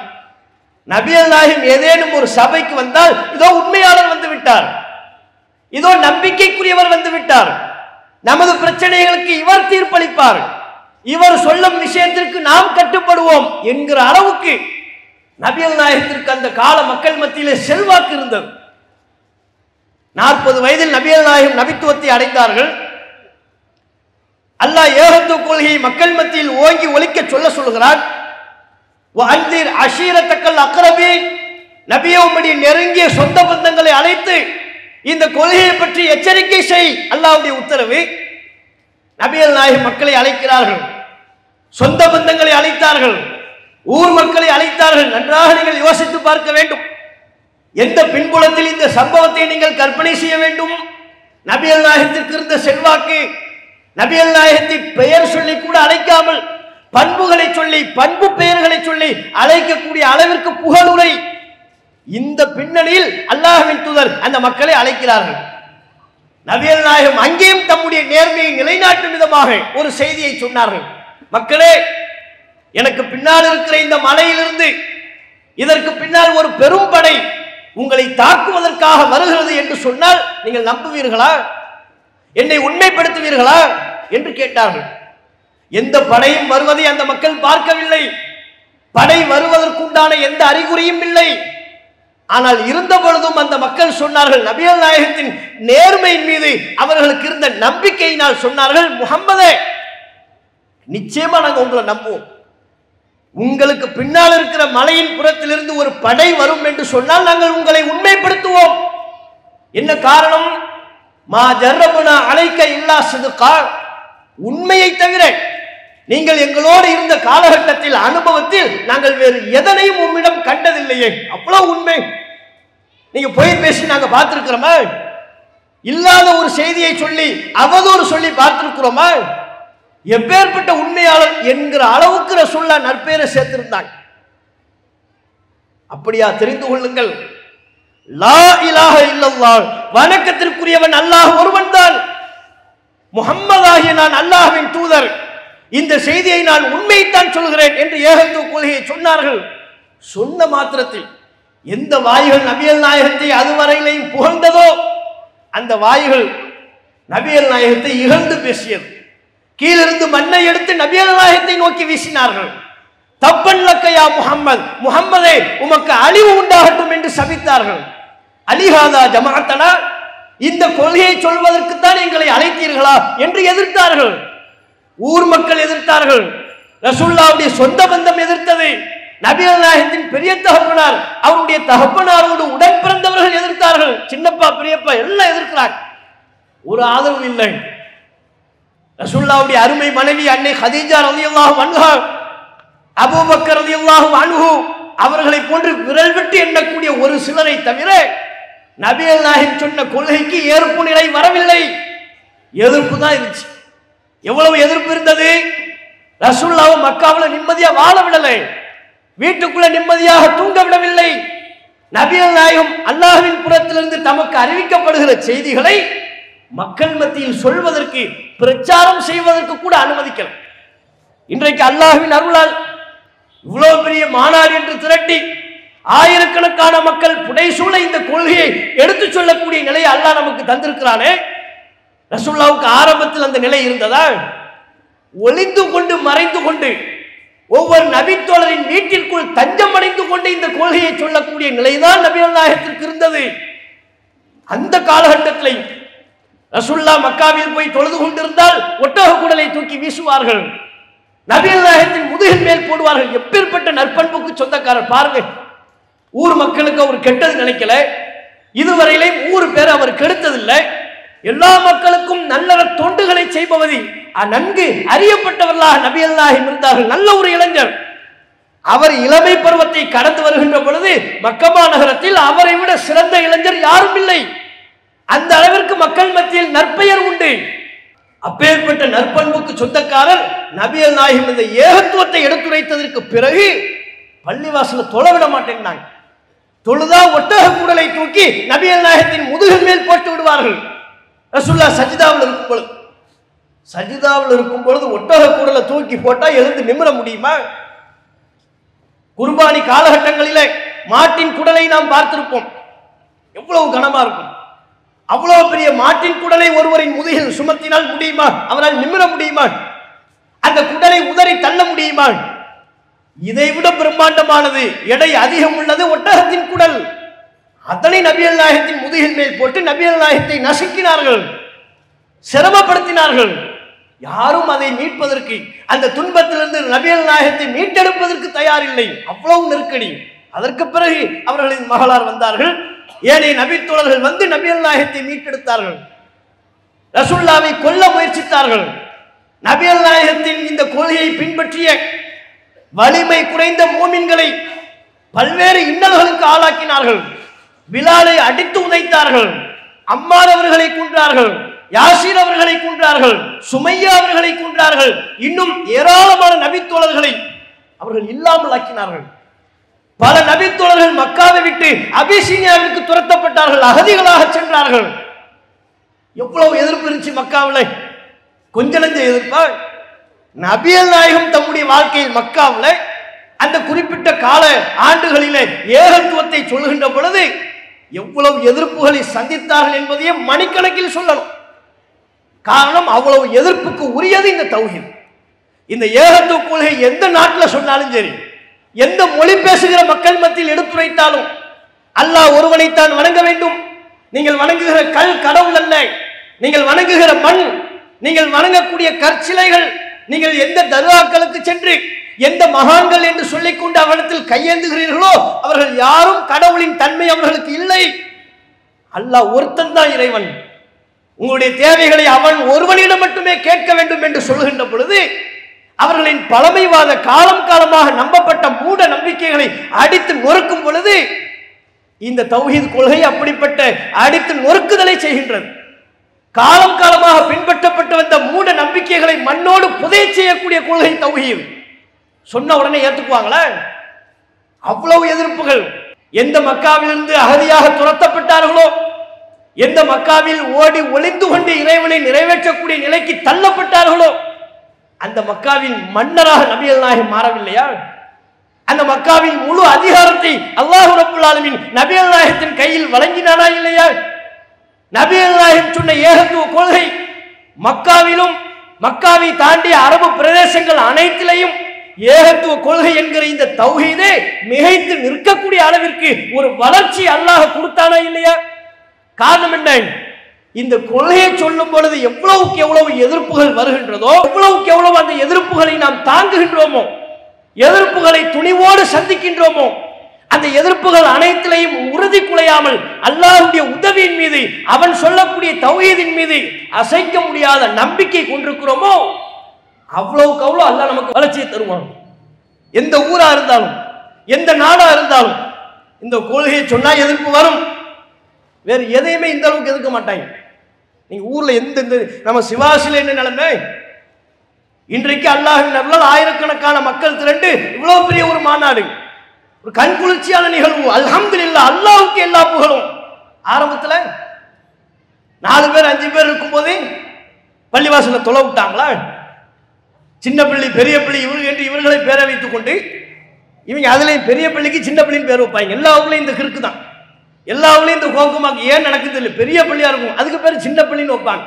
நபிகள் நாயகம் ஏதேனும் ஒரு சபைக்கு வந்தால் இதோ உண்மையாளர் வந்து விட்டார், இதோ நம்பிக்கைக்குரியவர் வந்து விட்டார், நமது பிரச்சனைகளுக்கு இவர் தீர்ப்பளிப்பார், இவர் சொல்லும் விஷயத்திற்கு நாம் கட்டுப்படுவோம் என்கிற அளவுக்கு நபிகள் நாயகத்திற்கு அந்த கால மக்கள் மத்தியிலே செல்வாக்கு இருந்தது. 40 வயதில் நபிகள் நாயகம் நபித்துவத்தை அடைந்தார்கள். அல்லாஹ் ஏகத்துவ கொள்கையை மக்கள் மத்தியில் ஓங்கி ஒலிக்க சொல்லுகிறார். வஅன்திர் அஷீரத்தக்கல் அக்ரபீன், நபியே உம்முடைய நெருங்கிய சொந்த பந்தங்களை அழைத்து இந்த கொள்கையை பற்றி எச்சரிக்கை செய். அல்லாஹ்வுடைய உத்தரவு. நபிகள் நாயகம் மக்களை அழைக்கிறார்கள், சொந்த பந்தங்களை அழைத்தார்கள், ஊர் மக்களை அழைத்தார்கள். நன்றாக நீங்கள் யோசித்து பார்க்க வேண்டும். எந்த பின்புலத்தில் இந்த சம்பவத்தை நீங்கள் கற்பனை செய்ய வேண்டும்? நபிகள் நாயகத்திற்கு இருந்த செல்வாக்கு, நபிகள் நாயகத்தை பெயர் சொல்லி கூட அழைக்காமல் பண்புகளை சொல்லி, பண்பு பெயர்களை சொல்லி அழைக்கக்கூடிய அளவிற்கு புகழுரை. இந்த பின்னணியில் அல்லாஹ்வின் தூதர் அந்த மக்களை அழைக்கிறார்கள். நபிகள் நாயகம் அங்கேயும் தம்முடைய நேர்மையை நிலைநாட்டும் விதமாக ஒரு செய்தியை சொன்னார்கள். மக்களே, எனக்கு பின்னால் இருக்கிற இந்த மலையிலிருந்து இதற்கு பின்னால் ஒரு பெரும் படை உங்களை தாக்குவதற்காக வருகிறது என்று சொன்னால் நீங்கள் நம்புவீர்களா? என்னை உண்மைப்படுத்துவீர்களா என்று கேட்டார்கள். எந்த படையும் வருவதை அந்த மக்கள் பார்க்கவில்லை, படை வருவதற்குண்டான எந்த அறிகுறியும் இல்லை. ஆனால் இருந்த பொழுதும் அந்த மக்கள் சொன்னார்கள், நபிகள் நாயகத்தின் நேர்மையின் மீது அவர்களுக்கு இருந்த நம்பிக்கையினால் சொன்னார்கள், முஹம்மதே, நிச்சயமா நாங்கள் உங்களை நம்புவோம். உங்களுக்கு பின்னால் இருக்கிற மலையின் புறத்திலிருந்து ஒரு படை வரும் என்று சொன்னால் நாங்கள் உங்களை உண்மைப்படுத்துவோம். என்ன காரணம்? மா ஜர்ரபுனா அலைக்க இல்லா சிதுகா, உண்மையை தவிர நீங்கள் எங்களோடு இருந்த காலகட்டத்தில் அனுபவத்தில் நாங்கள் வேறு எதனையும் உம்மிடம் கண்டதில்லையே. அவ்வளவு உண்மை. நீங்க போய் பேசி நாங்க பார்த்திருக்கிறோமா? இல்லாத ஒரு செய்தியை சொல்லி அவதூறு சொல்லி பார்த்திருக்கிறோமா? எப்பேற்பட்ட உண்மையாளர் என்கிற அளவுக்கு ரசூலுல்லாஹ் நற்பெயரை சேர்த்திருந்தாங்க. அப்படியா? தெரிந்து கொள்ளுங்கள், லா இலாஹ இல்லல்லாஹ், வணக்கத்திற்குரியவன் அல்லாஹ் ஒருவன் தான். முஹம்மதாகிய நான் அல்லாஹ்வின் தூதர், இந்த செய்தியை நான் உண்மையைத்தான் சொல்கிறேன் என்று ஏகத்துவ கொள்கையை சொன்னார்கள். சொன்ன மாத்திரத்தில் எந்த வாய்கள் நபிகள் நாயகத்தை அதுவரையிலையும் புகழ்ந்ததோ அந்த வாய்கள் நபிகள் நாயகத்தை இகழ்ந்து பேசியது. கீழிருந்து மண்ணை எடுத்து நபிகள் நாயகத்தை நோக்கி வீசினார்கள். தப்பன் லக்கையா முஹம்மது, முஹம்மதே உமக்கு அழிவு உண்டாகட்டும் என்று சபித்தார்கள். அலிஹாதா ஜமாஅத்தனா, இந்த கொள்கையை சொல்வதற்குத்தான் எங்களை அழைத்தீர்களா என்று எதிர்த்தார்கள். ஊர் மக்கள் எதிர்த்தார்கள், ரசூலுல்லாஹ்வுடைய சொந்த பந்தம் எதிர்த்தது, நபிகள் நாயகத்தின் பெரிய தகப்பனார் அவருடைய தகப்பனாரோடு உடன் பிறந்தவர்கள் எதிர்த்தார்கள், சின்னப்பா பெரியப்பா எல்லாம் எதிர்க்கிறாங்க. ஒரு ஆதரவு இல்லை. ரசூலுல்லாஹ்வுடைய அருமை மனைவி அன்னை ஹதீஜா ரலியல்லாஹு அன்ஹா, அபூபக்கர் ரலியல்லாஹு அன்ஹு அவர்களை போன்று விரல் விட்டு எண்ணக்கூடிய ஒரு சிலரை தவிர நபிகள் நாயகம் சொன்ன கொள்கைக்கு ஏற்பு நிலை வரவில்லை. எதிர்ப்பு தான் இருந்துச்சு. எவ்வளவு எதிர்ப்பு இருந்தது? ரசூலுல்லாஹ் மக்காவில் நிம்மதியா வாழ விடலை, வீட்டுக்குள்ள நிம்மதியாக தூங்க விடவில்லை. நபிகள் நாயகம் அல்லாஹ்வின் புறத்திலிருந்து தமக்கு அறிவிக்கப்படுகிற செய்திகளை மக்கள் மத்தியில் சொல்வதற்கு, பிரச்சாரம் செய்வதற்கு கூட அனுமதிக்கல. இன்றைக்கு அல்லாஹ்வின் அருளால் இவ்வளவு பெரிய மாநாடு என்று திரட்டி ஆயிரக்கணக்கான மக்கள் புடைசூழ இந்த கொள்கையை எடுத்து சொல்லக்கூடிய நிலையை அல்லாஹ் நமக்கு தந்திருக்கிறானே. ரசூலுல்லாஹ்வுக்கு ஆரம்பத்தில் அந்த நிலை இருந்ததா? ஒளிந்து கொண்டு மறைந்து கொண்டு ஒவ்வொரு நபித்தோழரின் வீட்டிற்குள் தஞ்சம் அடைந்து கொண்டு இந்த கொள்கையை சொல்லக்கூடிய நிலைதான் நபிகள் நாயகத்திற்கு இருந்தது. அந்த காலகட்டத்தில் ரசூலுல்லாஹ் மக்காவில் போய் தொழுது கொண்டிருந்தால் ஒட்டக குடலை தூக்கி வீசுவார்கள், நபிகள் நாயகத்தின் முதுகின் மேல் போடுவார்கள். எப்பேற்பட்ட நற்பண்புக்கு சொந்தக்காரர் பாருங்க. ஊர் மக்களுக்கு அவர் கெட்டது நினைக்கல, இதுவரையிலே ஊர் பேர் அவர் கெடுத்ததில்லை. எல்லா மக்களுக்கும் நல்ல தொண்டுகளை செய்பவதில் நன்கு அறியப்பட்டவர்களாக நபிகள் நாயகம் இருந்தார்கள். நல்ல ஒரு இளைஞர். அவர் இளமை பருவத்தை கடந்து வருகின்ற பொழுது மக்கமா நகரத்தில் அவரை விட சிறந்த இளைஞர் யாரும் இல்லை. அந்த அளவிற்கு மக்கள் மத்தியில் நற்பெயர் உண்டு. அப்பேற்பட்ட நற்பண்புக்கு சொந்தக்காரர் நபிகள் நாயகம் இந்த ஏகத்துவத்தை எடுத்துரைத்ததற்கு பிறகு பள்ளிவாசல தொழவிட மாட்டேன்னாங்க. தொழுதா ஒட்டக குடலை தூக்கி நபிகள் நாயகத்தின் முதுகின் மேல் போட்டு விடுவார்கள். ரசூலுல்லாஹ் சஜிதாவில் இருக்கும் பொழுது ஒட்டக குடலை தூக்கி போட்டா எழுந்து நிமிர முடியுமா? குர்பானி காலகட்டங்களிலே மாட்டின் குடலை நாம் பார்த்திருப்போம், எவ்வளவு கனமா இருக்கும். அவ்வளவு பெரிய மாட்டின் குடலை ஒருவரின் முதுகில் சுமத்தினால் முடியுமா? அவரால் நிமிர முடியுமா? அந்த குடலை உதறி தள்ள முடியுமா? இதைவிட பிரம்மாண்டமானது, எடை அதிகம் உள்ளது ஒட்டகத்தின் குடல். அதனை நபிகள் நாயகத்தின் முதுகின் மேல் போட்டு நபிகள் நாயகத்தை நசுக்கினார்கள், சிரமப்படுத்தினார்கள். யாரும் அதை மீட்பதற்கு, அந்த துன்பத்திலிருந்து நபிகள் நாயகத்தை மீட்டெடுப்பதற்கு தயாரில்லை. அவ்வளவு நெருக்கடி. அதற்கு பிறகு அவர்களின் மகளார் வந்தார்கள், ஏனைய நபித்தோழர்கள் வந்து நபிகள் நாயகத்தை மீட்டெடுத்தார்கள். ரசூலுல்லாஹ்வை கொல்ல முயற்சித்தார்கள். நபிகள் நாயகத்தின் இந்த கொள்கையை பின்பற்றிய வலிமை குறைந்த மூமின்களை பல்வேறு இன்னல்களுக்கு ஆளாக்கினார்கள். பிலாலை அடித்து உதைத்தார்கள், அம்மார் அவர்களை கொன்றார்கள், யாசீர் அவர்களை கொன்றார்கள், சுமையா அவர்களை கொன்றார்கள். இன்னும் ஏராளமான நபித்தோழர்களை அவர்கள் இல்லாமல் ஆக்கினார்கள். பல நபித்தோழர்கள் மக்காவை விட்டு அபிசீனியாவிற்கு துரத்தப்பட்டார்கள், அகதிகளாக சென்றார்கள். எவ்வளவு எதிர்ப்பு இருந்துச்சு மக்காவில்? கொஞ்ச நஞ்ச எதிர்ப்பா? நபிகள் நாயகம் தம்முடைய வாழ்க்கையில் மக்காவில் அந்த குறிப்பிட்ட கால ஆண்டுகளிலே ஏகத்துவத்தை சொல்கின்ற பொழுது எவ்வளவு எதிர்ப்புகளை சந்தித்தார்கள் என்பதையே மணிக்கணக்கில் சொல்லணும். காரணம், அவ்வளவு எதிர்ப்புக்கு உரியது இந்த தௌஹீத். இந்த ஏகத்துவ கொள்கை எந்த நாட்டில் சொன்னாலும் சரி, எந்த மொழி பேசுகிற மக்கள் மத்தியில் எடுத்துரைத்தாலும் அல்லாஹ் ஒருவனைத்தான் வணங்க வேண்டும். நீங்கள் வணங்குகிற கல் கடவுள் அல்ல, நீங்கள் வணங்குகிற மண், நீங்கள் வணங்கக்கூடிய கற்சிலைகள், நீங்கள் எந்த தர்காக்களுக்கு சென்று எந்த மகான்கள் என்று சொல்லிக்கொண்டு அவரிடத்தில் கையேந்துகிறீர்களோ அவர்கள் யாரும் கடவுளின் தன்மை அவர்களுக்கு இல்லை. அல்லாஹ் ஒருத்தன் தான் இறைவன். உங்களுடைய தேவைகளை அவன் ஒருவனிடம் மட்டுமே கேட்க வேண்டும் என்று சொல்கின்ற பொழுது அவர்களின் பழமைவாத காலம் காலமாக நம்பப்பட்ட மூட நம்பிக்கைகளை அடித்து நொறுக்கும் பொழுது இந்த தௌஹீத் கொள்கை அப்படிப்பட்ட அடித்து நொறுக்குதலை செய்கின்றது. காலம் காலமாக பின்பற்றப்பட்டு வந்த மூட நம்பிக்கைகளை மண்ணோடு புதை செய்யக்கூடிய கொள்கை தௌஹீத். சொன்ன உடனே ஏற்றுக்குவாங்களா? அவ்வளவு எதிர்ப்புகள். எந்த மக்காவிலிருந்து அகதியாக துரத்தப்பட்டார்களோ, எந்த மக்காவில் ஓடி ஒளிந்து கொண்டு இறைவனை நிறைவேற்றக்கூடிய நிலைக்கு தள்ளப்பட்டார்களோ, அந்த மக்காவின் மன்னராக நபிகள் நாயகம் மாறவில்லையா? அந்த மக்காவின் முழு அதிகாரத்தை அல்லாஹ் ரப்புல் ஆலமீன் நபிகள் நாயகத்தின் கையில் வழங்கினானா இல்லையா? நபிகள் நாயகம் சொன்ன ஏகத்துவ கொள்கை மக்காவிலும் மக்காவை தாண்டிய அரபு பிரதேசங்கள் அனைத்திலையும் ஏகத்துவ கொள்கை என்கிற இந்த தௌஹீதே மிகைத்து நிற்கக்கூடிய அளவிற்கு ஒரு வளர்ச்சி அல்லாஹ் கொடுத்தானா இல்லையா? காரணம் என்ன? இந்த கொள்கையை சொல்லும் பொழுது எவ்வளவுக்கு எவ்வளவு எதிர்ப்புகள் வருகின்றதோ, எவ்வளவுக்கு எவ்வளவு அந்த எதிர்ப்புகளை நாம் தாங்குகின்றோமோ, எதிர்ப்புகளை துணிவோடு சந்திக்கின்றோமோ, அந்த எதிர்ப்புகள் அனைத்திலையும் உறுதி குலையாமல் அல்லாஹ்வுடைய உதவியின் மீது, அவன் சொல்லக்கூடிய தௌஹீதின் மீது அசைக்க முடியாத நம்பிக்கை கொண்டிருக்கிறோமோ, அவ்வளவுக்கு அவ்வளவு அல்லாஹ் நமக்கு வளர்ச்சியை தருவான். எந்த ஊரா இருந்தாலும், எந்த நாடா இருந்தாலும் இந்த கொள்கையை சொன்னா எதிர்ப்பு வரும். வேறு எதையுமே இந்த அளவுக்கு எதிர்க்க மாட்டாங்க. நீங்க ஊர்ல எந்த நம்ம சிவாசில என்ன நிலைமை, இன்றைக்கு அல்லாஹ்வின் அருளால் ஆயிரக்கணக்கான மக்கள் திரண்டு இவ்வளவு பெரிய ஒரு மாநாடு, ஒரு கண்குளிர்ச்சியான நிகழ்வு. அல்ஹம்துலில்லாஹ், அல்லாஹ்வுக்கு எல்லா புகழும். ஆரம்பத்தில் 4 பேர் 5 பேர் இருக்கும்போது பள்ளிவாசல தொலை விட்டாங்களா? சின்ன பள்ளி பெரிய பள்ளி என்று இவர்களை பேர வைத்துக் கொண்டு இவங்க அதுலேயும் பெரிய பள்ளிக்கு சின்ன பள்ளின்னு பேர் வைப்பாங்க. எல்லா ஊர்லையும் இந்த கிறுக்கு தான், எல்லா ஊர்லையும் இந்த கோக்குமாக்கு ஏன் நடக்குது இல்லை. பெரிய பள்ளியா இருக்கும், அதுக்கு பேர் சின்ன பள்ளின்னு வைப்பாங்க.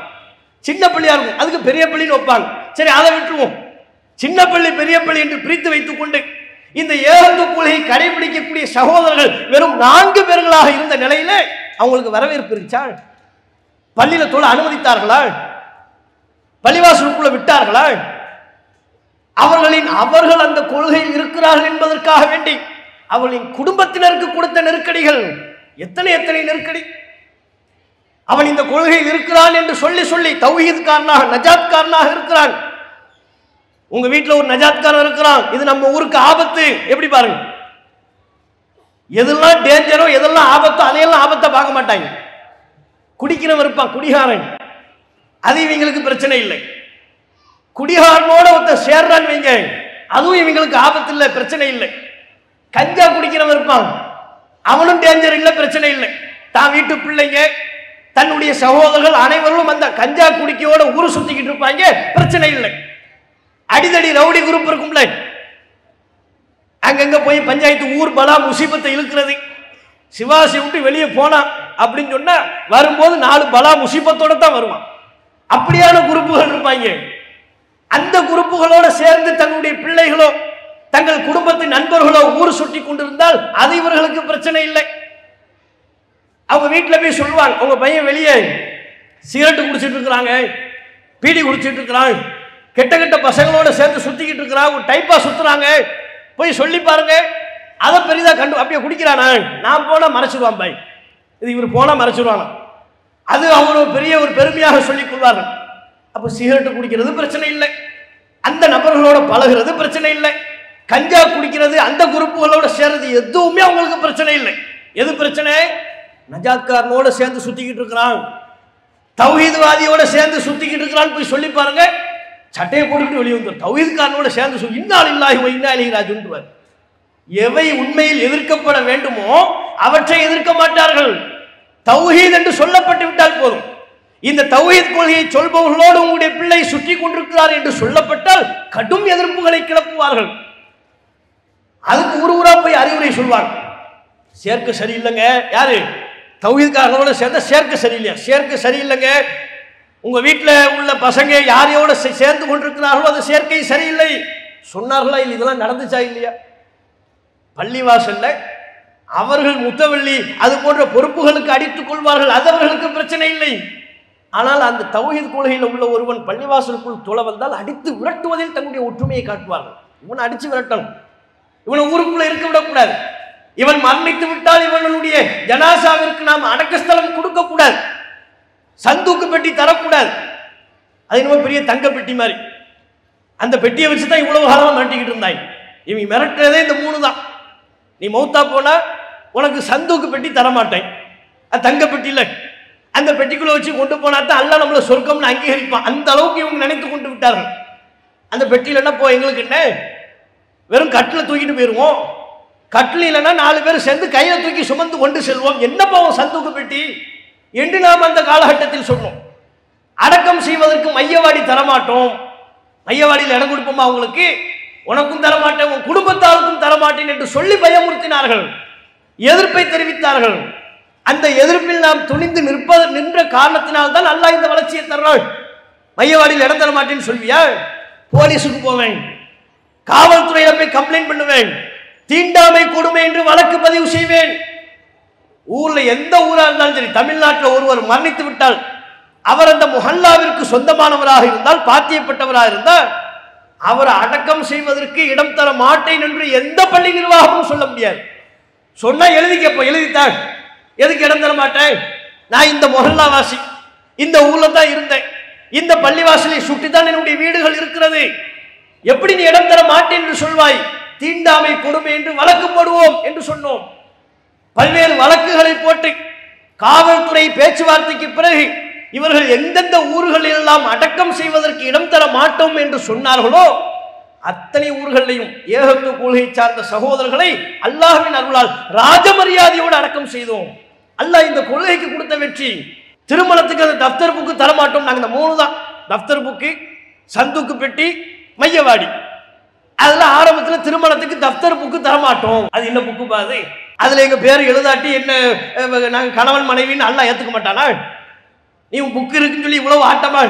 சின்ன பள்ளியா இருக்கும், அதுக்கு பெரிய பள்ளின்னு வைப்பாங்க. சரி, அதை விட்டுருவோம். சின்ன பள்ளி பெரிய பள்ளி என்று பிரித்து வைத்துக் கொண்டு இந்த ஏகத்துவ கொள்கையை கடைபிடிக்கக்கூடிய சகோதரர்கள் வெறும் 4 பேர்களாக இருந்த நிலையில அவங்களுக்கு வரவேற்பு இருந்துச்சா? பள்ளியில தொழ அனுமதித்தார்களா? பள்ளிவாசலுக்குள்ள விட்டார்களா? அவர்கள் அந்த கொள்கையில் இருக்கிறார்கள் என்பதற்காக வேண்டி அவர்களின் குடும்பத்தினருக்கு கொடுத்த நெருக்கடிகள் எத்தனை எத்தனை நெருக்கடி. அவன் இந்த கொள்கையில் இருக்கிறான் என்று சொல்லி சொல்லி தௌஹீத்காரனாக நஜாத்காரனாக இருக்கிறான். உங்க வீட்டில் ஒரு நஜாத்காரன் இருக்கிறான், இது நம்ம ஊருக்கு ஆபத்து. எப்படி பாருங்க, எதெல்லாம் டேஞ்சரோ எதெல்லாம் ஆபத்தோ அதையெல்லாம் ஆபத்தை பார்க்க மாட்டாங்க. குடிக்கிறவன் இருப்பான், குடிகாரன், அது இவங்களுக்கு பிரச்சனை இல்லை. குடிகாரனோட ஒருத்தர் சேர்றான்னு வைங்க, அதுவும் இவங்களுக்கு ஆபத்து இல்லை, பிரச்சனை இல்லை. கஞ்சா குடிக்கிறவன் இருப்பான், அவனும் டேஞ்சர் இல்லை, பிரச்சனை இல்லை. தான் வீட்டு பிள்ளைங்க தன்னுடைய சகோதரர்கள் அனைவரும் அந்த கஞ்சா குடிக்கையோட ஊரு சுத்திக்கிட்டு இருப்பாங்க, பிரச்சனை இல்லை. அடிதடி ரவுடி குரூப் இருக்கும்ல, அங்கங்க போய் பஞ்சாயத்து ஊர் பலா முசீபத்தை இழுக்கிறது. சிவாசி விட்டு வெளியே போனான் அப்படின்னு சொன்னா வரும்போது 4 பலா முசீபத்தோட தான் வருவான். அப்படியான குரூப்புகள் இருப்பாங்க. அந்த குரூப்புகளோட சேர்ந்து தங்களுடைய பிள்ளைகளோ தங்கள் குடும்பத்தின் நண்பர்களோ ஊர் சுட்டி கொண்டிருந்தால் அது இவர்களுக்கு பிரச்சனை இல்லை. அவங்க வீட்டில் போய் சொல்லுவாங்க, உங்க பையன் வெளியே சிகரெட்டு குடிச்சிட்டு இருக்கிறாங்க, பீடி குடிச்சிட்டு இருக்கிறாங்க, கெட்ட கெட்ட பசங்களோட சேர்ந்து சுத்திக்கிட்டு இருக்கிறாங்க, ஒரு டைப்பா சுத்துறாங்க, போய் சொல்லி பாருங்க. அதை பெரிதா கண்டு அப்படியே குடிக்கிறானா, நான் போனா மறைச்சிடுவான் பாய், இது இவர் போனா மறைச்சிடுவானா, அது அவங்க பெரிய ஒரு பெருமையாக சொல்லிக் கொள்வார்கள். அப்போ சிகரெட்டு குடிக்கிறது பிரச்சனை இல்லை, அந்த நபர்களோட பழகிறது பிரச்சனை இல்லை, கஞ்சா குடிக்கிறது அந்த குரூப்புகளோட சேர்றது எதுவுமே அவங்களுக்கு பிரச்சனை இல்லை. எது பிரச்சனை? நஜாத்காரனோட சேர்ந்து சுத்திக்கிட்டு இருக்கிறான், தௌஹீத்வாதியோட சேர்ந்து சுத்திக்கிட்டு இருக்கிறான்னு போய் சொல்லி பாருங்க, சட்டையை போட்டுக்கிட்டு வெளியே வந்து தௌஹீத்காரனோட சேர்ந்து சொல்லி இன்னா லில்லாஹி வ இன்னா இலைஹி ராஜிஊன். எவை உண்மையில் எதிர்க்கப்பட வேண்டுமோ அவற்றை எதிர்க்க மாட்டார்கள். தௌஹீத் என்று சொல்லப்பட்டு விட்டால் போதும். இந்த தௌஹீத் கொள்கையை சொல்பவர்களோடு உங்களுடைய பிள்ளை சுற்றி கொண்டிருக்கிறார் என்று சொல்லப்பட்டால் கடும் எதிர்ப்புகளை கிளப்புவார்கள். அதுக்கு ஊரா போய் அறிவுரை சொல்வாங்க, சேர்க்க சரியில்லைங்க. யாரு? தௌஹீத்காரங்களோட சேர்ந்த சேர்க்க சரியில்லையா? சேர்க்க சரியில்லைங்க, உங்க வீட்டில் உள்ள பசங்க யாரையோட சேர்ந்து கொண்டிருக்கிறார்களோ அது சேர்க்கை சரியில்லை சொன்னார்களா? இல்லை, இதெல்லாம் நடந்துச்சா இல்லையா? பள்ளிவாசல்ல அவர்கள் முத்தவள்ளி அது போன்ற பொறுப்புகளுக்கு அடித்துக் கொள்வார்கள், அது அவர்களுக்கு பிரச்சனை இல்லை. ஆனால் அந்த தௌஹீத் கொள்கையில் உள்ள ஒருவன் பள்ளிவாசலுக்குள் தொலை வந்தால் அடித்து விரட்டுவதில் தன்னுடைய ஒற்றுமையை காட்டுவார்கள். இவனை அடிச்சு விரட்டணும், இவனை ஊருக்குள்ள இருக்க விடக்கூடாது, இவன் மரணித்து விட்டால் இவனுடைய ஜனாசாவிற்கு நாம் அடக்கஸ்தலம் கொடுக்க கூடாது, சந்தூக்கு பெட்டி தரக்கூடாது. அது இன்னும் பெரிய தங்க பெட்டி மாதிரி, அந்த பெட்டியை வச்சு தான் இவ்வளவு காலமா மிரட்டிக்கிட்டு இருந்தாங்க. இவங்க மிரட்டுறதே இந்த 3 தான். நீ மௌத்தா போனா உனக்கு சந்தூக்கு பெட்டி தரமாட்டேன், அது தங்க பெட்டி இல்லை, அந்த பெட்டிக்குள்ள வச்சு கொண்டு போனா தான் அல்லாஹ் நம்மள சொர்க்கம்னு அங்கீகரிப்பான். அந்த அளவுக்கு இவங்க நினைத்து கொண்டு விட்டார்கள். அந்த பெட்டியில் என்ன போ, எங்களுக்கு என்ன, வெறும் கட்டில் தூக்கிட்டு போயிடுவோம், கட்டில் இல்லைன்னா 4 பேர் சேர்ந்து கையில தூக்கி சுமந்து கொண்டு செல்வோம், என்ன போவோம் சந்தூக்கு பெட்டி என்று நாம் அந்த காலகட்டத்தில் சொன்னோம். அடக்கம் செய்வதற்கு மையவாடி தரமாட்டோம், மையவாடியில் இடம் கொடுப்போமா அவங்களுக்கு, உனக்கும் தரமாட்டேன் உன் குடும்பத்தாருக்கும் தரமாட்டேன் என்று சொல்லி பயமுறுத்தினார்கள், எதிர்ப்பை தெரிவித்தார்கள். அந்த எதிர்ப்பில் நாம் துணிந்து நின்ற காரணத்தினால்தான் அல்லாஹ் இந்த வளர்ச்சியை தர்றாள். மையவாடியில் இடம் தர மாட்டேன்னு சொல்வியா? போலீஸுக்கு போவேன், காவல்துறையில போய் கம்ப்ளைண்ட் பண்ணுவேன், தீண்டாமை கொடுமை என்று வழக்கு பதிவு செய்வேன். ஊர்ல எந்த ஊரா இருந்தாலும் சரி, தமிழ்நாட்டில் ஒருவர் மரணித்து விட்டால் அவர் அந்த முஹல்லாவிற்கு சொந்தமானவராக இருந்தால், பாத்தியப்பட்டவராக இருந்தால், அவரை அடக்கம் செய்வதற்கு இடம் தர மாட்டேன் என்று எந்த பள்ளி நிர்வாகமும் சொல்ல முடியாது. சொன்னா எழுதித்தான், எதுக்கு இடம் தர மாட்டேன், நான் இந்த முஹல்லாவாசி, இந்த ஊர்ல தான் இருந்தேன், இந்த பள்ளிவாசலை சுட்டித்தான் என்னுடைய வீடுகள் இருக்கிறது, எப்படி நீ இடம் தர மாட்டேன் என்று சொல்வாய், தீண்டாமை கொடுமை என்று வழக்கு போடுவோம் என்று சொன்னோம். பல்வேறு வழக்குகளை போட்டு காவல்துறை பேச்சுவார்த்தைக்கு பிறகு இவர்கள் எந்தெந்த ஊர்களில் எல்லாம் அடக்கம் செய்வதற்கு இடம் தர மாட்டோம் என்று சொன்னார்களோ அத்தனை ஊர்களிலையும் ஏகத்துவ கொள்கை சார்ந்த சகோதரர்களை அல்லாஹ்வின் அருளால் ராஜமரியாதையோடு அடக்கம் செய்தோம். அல்லாஹ் இந்த கொள்கைக்கு கொடுத்த வெற்றி. திருமணத்துக்கு அந்த தப்தர் புக்கு தரமாட்டோம், நாங்கள் இந்த 3 தான், தப்தர் புக்கு, சந்துக்கு பெட்டி, மையவாடி. அதெல்லாம் ஆரம்பத்தில் திருமணத்துக்கு தப்தர் புக்கு தரமாட்டோம். அது என்ன புக்கு பாது, அதுல எங்க பேர் எழுதாட்டி என்ன நாங்க கணவன் மனைவின்னு அல்லாஹ் ஏத்துக்க மாட்டானா? நீ புக்கு இருக்குன்னு சொல்லி இவ்வளவு ஆட்டமா?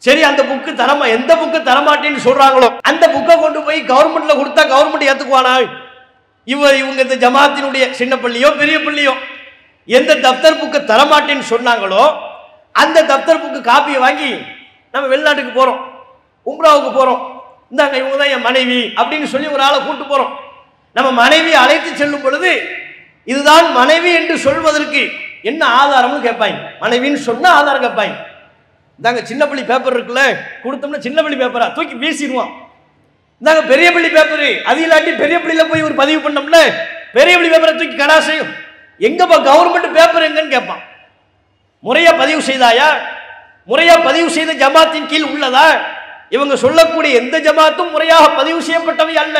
சரி, அந்த புக்கு தரமா, எந்த புக்கு தரமாட்டேன்னு சொல்றாங்களோ அந்த புக்கை கொண்டு போய் கவர்மெண்ட்ல கொடுத்தா கவர்மெண்ட் ஏத்துக்குவானா? இவங்க இந்த ஜமாத்தினுடைய சின்ன பள்ளியோ பெரிய பள்ளியோ எந்த தப்தர் புக்கை தரமாட்டேன்னு சொன்னாங்களோ அந்த தப்தர் புக்கு காப்பியை வாங்கி நம்ம வெளிநாட்டுக்கு போறோம், உம்ராவுக்கு போறோம், இந்தாங்க இவங்க தான் என் மனைவி அப்படின்னு சொல்லி ஒரு ஆளை கூட்டு போறோம். நம்ம மனைவி அழைத்து செல்லும் பொழுது இதுதான் மனைவி என்று சொல்வதற்கு என்ன ஆதாரம்னு கேட்பாங்க. மனைவின்னு சொன்னா ஆதாரம் கேட்பாங்க. இந்தாங்க சின்ன பள்ளி பேப்பர் இருக்குல்ல, கொடுத்தோம்னா சின்ன பள்ளி பேப்பரா தூக்கி வீசிடுவான். இந்தாங்க பெரிய பள்ளி பேப்பரு, அது இல்லாட்டி பெரிய பள்ளியில போய் ஒரு பதிவு பண்ணோம்ல, பெரிய பள்ளி பேப்பரை தூக்கி கடாசையும் எங்கப்பா கவர்மெண்ட் பேப்பர் எங்கன்னு கேட்பான். முறையா பதிவு செய்தாயா, முறையா பதிவு செய்த ஜமாத்தின் கீழ் உள்ளதா? இவங்க சொல்லக்கூடிய எந்த ஜமாத்தும் முறையாக பதிவு செய்யப்பட்டவை அல்ல.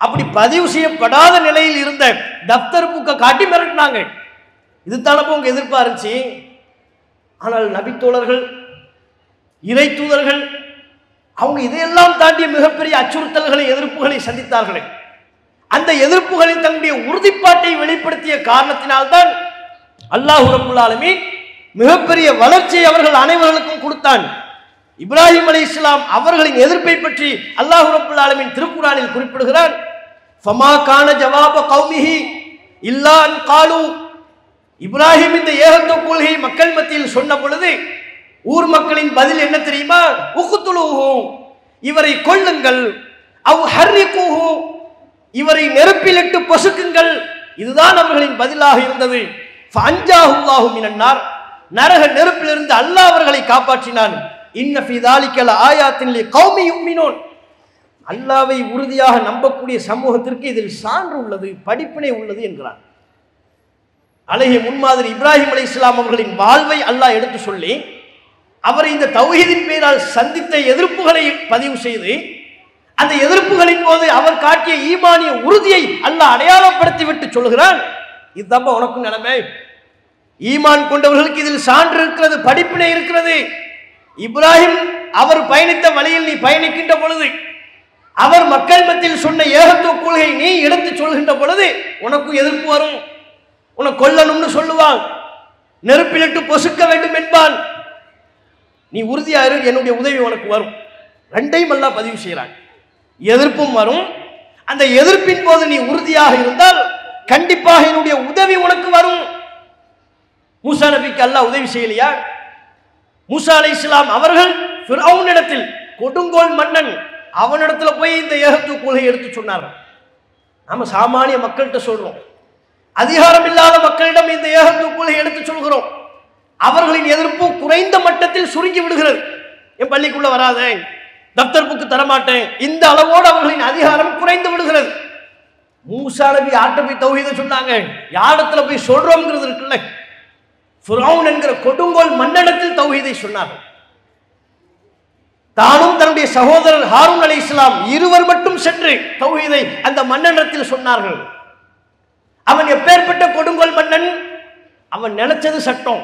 அப்படி பதிவு செய்யப்படாத நிலையில் இருந்த தப்தர் புக்கை காட்டி மிரட்டினாங்க. இது தானப்போ உங்க எதிர்ப்பா இருந்துச்சு. ஆனால் நபித்தோழர்கள், இறை தூதர்கள் அவங்க இதையெல்லாம் தாண்டிய மிகப்பெரிய அச்சுறுத்தல்களை, எதிர்ப்புகளை சந்தித்தார்களே. அந்த எதிர்ப்புகளில் தங்களுடைய உறுதிப்பாட்டை வெளிப்படுத்திய காரணத்தினால்தான் அல்லாஹ் ரப்புல் ஆலமீன் மிகப்பெரிய வளர்ச்சியை அவர்கள் அனைவர்களுக்கும் கொடுத்தான். இப்ராஹிம் அலைஹிஸ்ஸலாம் அவர்களின் எதிர்ப்பை பற்றி அல்லாஹ் ரப்புல் ஆலமீன் திருக்குர்ஆனில் குறிப்பிடுகிறான். ஃபமா கான ஜவாப கௌமிஹி இல்லா அன் காலு. இப்ராஹிம் இந்த ஏகத்துவ கொள்கையை மக்கள் மத்தியில் சொன்ன பொழுது ஊர் மக்களின் பதில் என்ன தெரியுமா? உக்துலுஹு, இவரை கொல்லுங்கள், அவ் ஹர்ரிகுஹு, இவரை நெருப்பிலிட்டு பொசுக்குங்கள். இதுதான் அவர்களின் பதிலாக இருந்தது. ஃபஅன்ஜாஹுல்லாஹு மினன்னார், நரக நெருப்பிலிருந்து அல்லாஹ் அவர்களை காப்பாற்றினான். இன்ன ஃபீ ذلك லஆயாத்தின் லிகௌமி யுமினூன், அல்லாஹ்வை உறுதியாக நம்பக்கூடிய சமூகத்திற்கு இதில் சான்று உள்ளது, படிப்பினை உள்ளது என்கிறார். அழகிய முன்மாதிரி இப்ராஹிம் அலைஹிஸ்ஸலாம் அவர்களின் வாழ்வை அல்லாஹ் எடுத்து சொல்லி அவர் இந்த தௌஹீதின் பெயரால் சந்தித்த எதிர்ப்புகளை பதிவு செய்து அந்த எதிர்ப்புகளின் போது அவர் காட்டிய ஈமானிய உறுதியை அல்லாஹ் அடையாளப்படுத்தி விட்டு சொல்கிறான். இதுதான் உனக்கும் நிலைமை. ஈமான் கொண்டவர்களுக்கு இதில் சான்று இருக்கிறது, படிப்பினை இருக்கிறது. இப்ராஹிம் அவர் பயணித்த வழியில் நீ பயணிக்கின்ற பொழுது, அவர் மக்கள் மத்தியில் சொன்ன ஏகத்துவ கொள்கை நீ எடுத்து சொல்கின்ற பொழுது உனக்கு எதிர்ப்பு வரும். உனக்கு கொல்லணும்னு சொல்லுவான், நெருப்பிலிட்டு பொசுக்க வேண்டும் என்பான். நீ உறுதியாயிரு, என்னுடைய உதவி உனக்கு வரும். ரெண்டையும் எல்லாம் பதிவு செய்கிறான். எதிர்ப்பும் வரும், அந்த எதிர்ப்பின் போது நீ உறுதியாக இருந்தால் கண்டிப்பாக என்னுடைய உதவி உனக்கு வரும். மூசா நபிக்கு அல்லாஹ் உதவி செய்யலையா? மூசா அலைஹிஸ்ஸலாம் அவர்கள் ஃபிரௌன் இடத்தில், கொடுங்கோல் மன்னன், அவனிடத்துல போய் இந்த ஏகத்துவ கொள்கையை எடுத்து சொன்னார்கள். நாம சாமானிய மக்கள்கிட்ட சொல்றோம், அதிகாரம் இல்லாத மக்களிடம் இந்த ஏகத்துவ கொள்கையை எடுத்து சொல்கிறோம். அவர்களின் எதிர்ப்பு குறைந்த மட்டத்தில் சுருங்கி விடுகிறது. என் பள்ளிக்குள்ள வராதே, தப்தர் புக்கு தரமாட்டேன், இந்த அளவோடு அவர்களின் அதிகாரம் குறைந்து விடுகிறது. மூசா நபி யார்கிட்ட போய் தௌஹீத சொன்னாங்க? யாரிடத்துல போய் சொல்றோம்ங்கிறது இருக்குல்ல, ஃபிரௌன் என்கிற கொடுங்கோல் மன்னனிடத்தில் தௌஹீதை சொன்னார்கள். தானும் தன்னுடைய சகோதரர் ஹாரூன் அலைஹிஸ்ஸலாம் இருவர் மட்டும் சென்று தௌஹீதை அந்த மன்னனிடத்தில் சொன்னார்கள். அவன் எப்பேற்பட்ட கொடுங்கோல் மன்னன், அவன் நினைச்சது சட்டம்,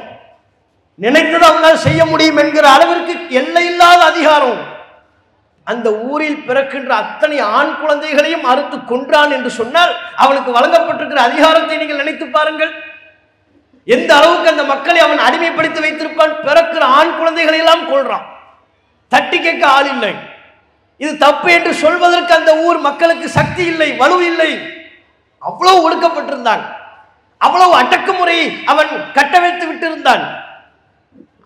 நினைத்தது அவனால் செய்ய முடியும் என்கிற அளவிற்கு எல்லையில்லாத அதிகாரம். அந்த ஊரில் பிறக்கின்ற அத்தனை ஆண் குழந்தைகளையும் அறுத்து கொன்றான் என்று சொன்னால் அவனுக்கு வழங்கப்பட்டிருக்கிற அதிகாரத்தை நீங்கள் நினைத்து பாருங்கள். எந்த அளவுக்கு அந்த மக்களை அவன் அடிமைப்படுத்தி வைத்திருப்பான். பிறக்கிற ஆண் குழந்தைகளை எல்லாம் கொள்றான், தட்டி கேட்க ஆள் இல்லை. இது தப்பு என்று சொல்வதற்கு அந்த ஊர் மக்களுக்கு சக்தி இல்லை, வலு இல்லை. அவ்வளவு ஒடுக்கப்பட்டிருந்தான், அவ்வளவு அடக்குமுறை அவன் கட்டவிழ்த்து விட்டிருந்தான்.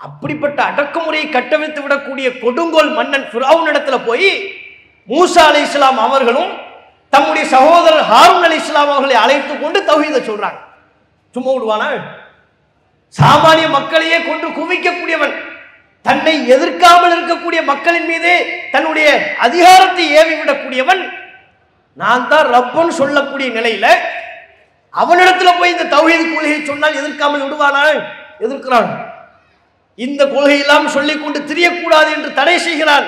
அப்படிப்பட்ட அடக்குமுறையை கட்டவிழ்த்து விடக்கூடிய கொடுங்கோல் மன்னன் ஃபிரௌன் இடத்துல போய் மூசா அலைஹிஸ்ஸலாம் அவர்களும் தம்முடைய சகோதரர் ஹாரூன் அலைஹிஸ்ஸலாம் அவர்களை அழைத்து கொண்டு தௌஹீதை சொல்றாங்க. சும்மா விடுவானா? சாமானிய மக்களையே கொண்டு குவிக்கக்கூடியவன், தன்னை எதிர்க்காமல் இருக்கக்கூடிய மக்களின் மீதே தன்னுடைய அதிகாரத்தை ஏவி விடக்கூடியவன், நான் தான் ரப்புன்னு சொல்லக்கூடிய நிலையில அவனிடத்துல போய் இந்த தௌஹீத் கொள்கையை சொன்னால் எதிர்க்காமல் விடுவானா? எதிர்க்கிறான். இந்த கொள்கையெல்லாம் சொல்லிக் கொண்டு திரியக்கூடாது என்று தடை செய்கிறான்.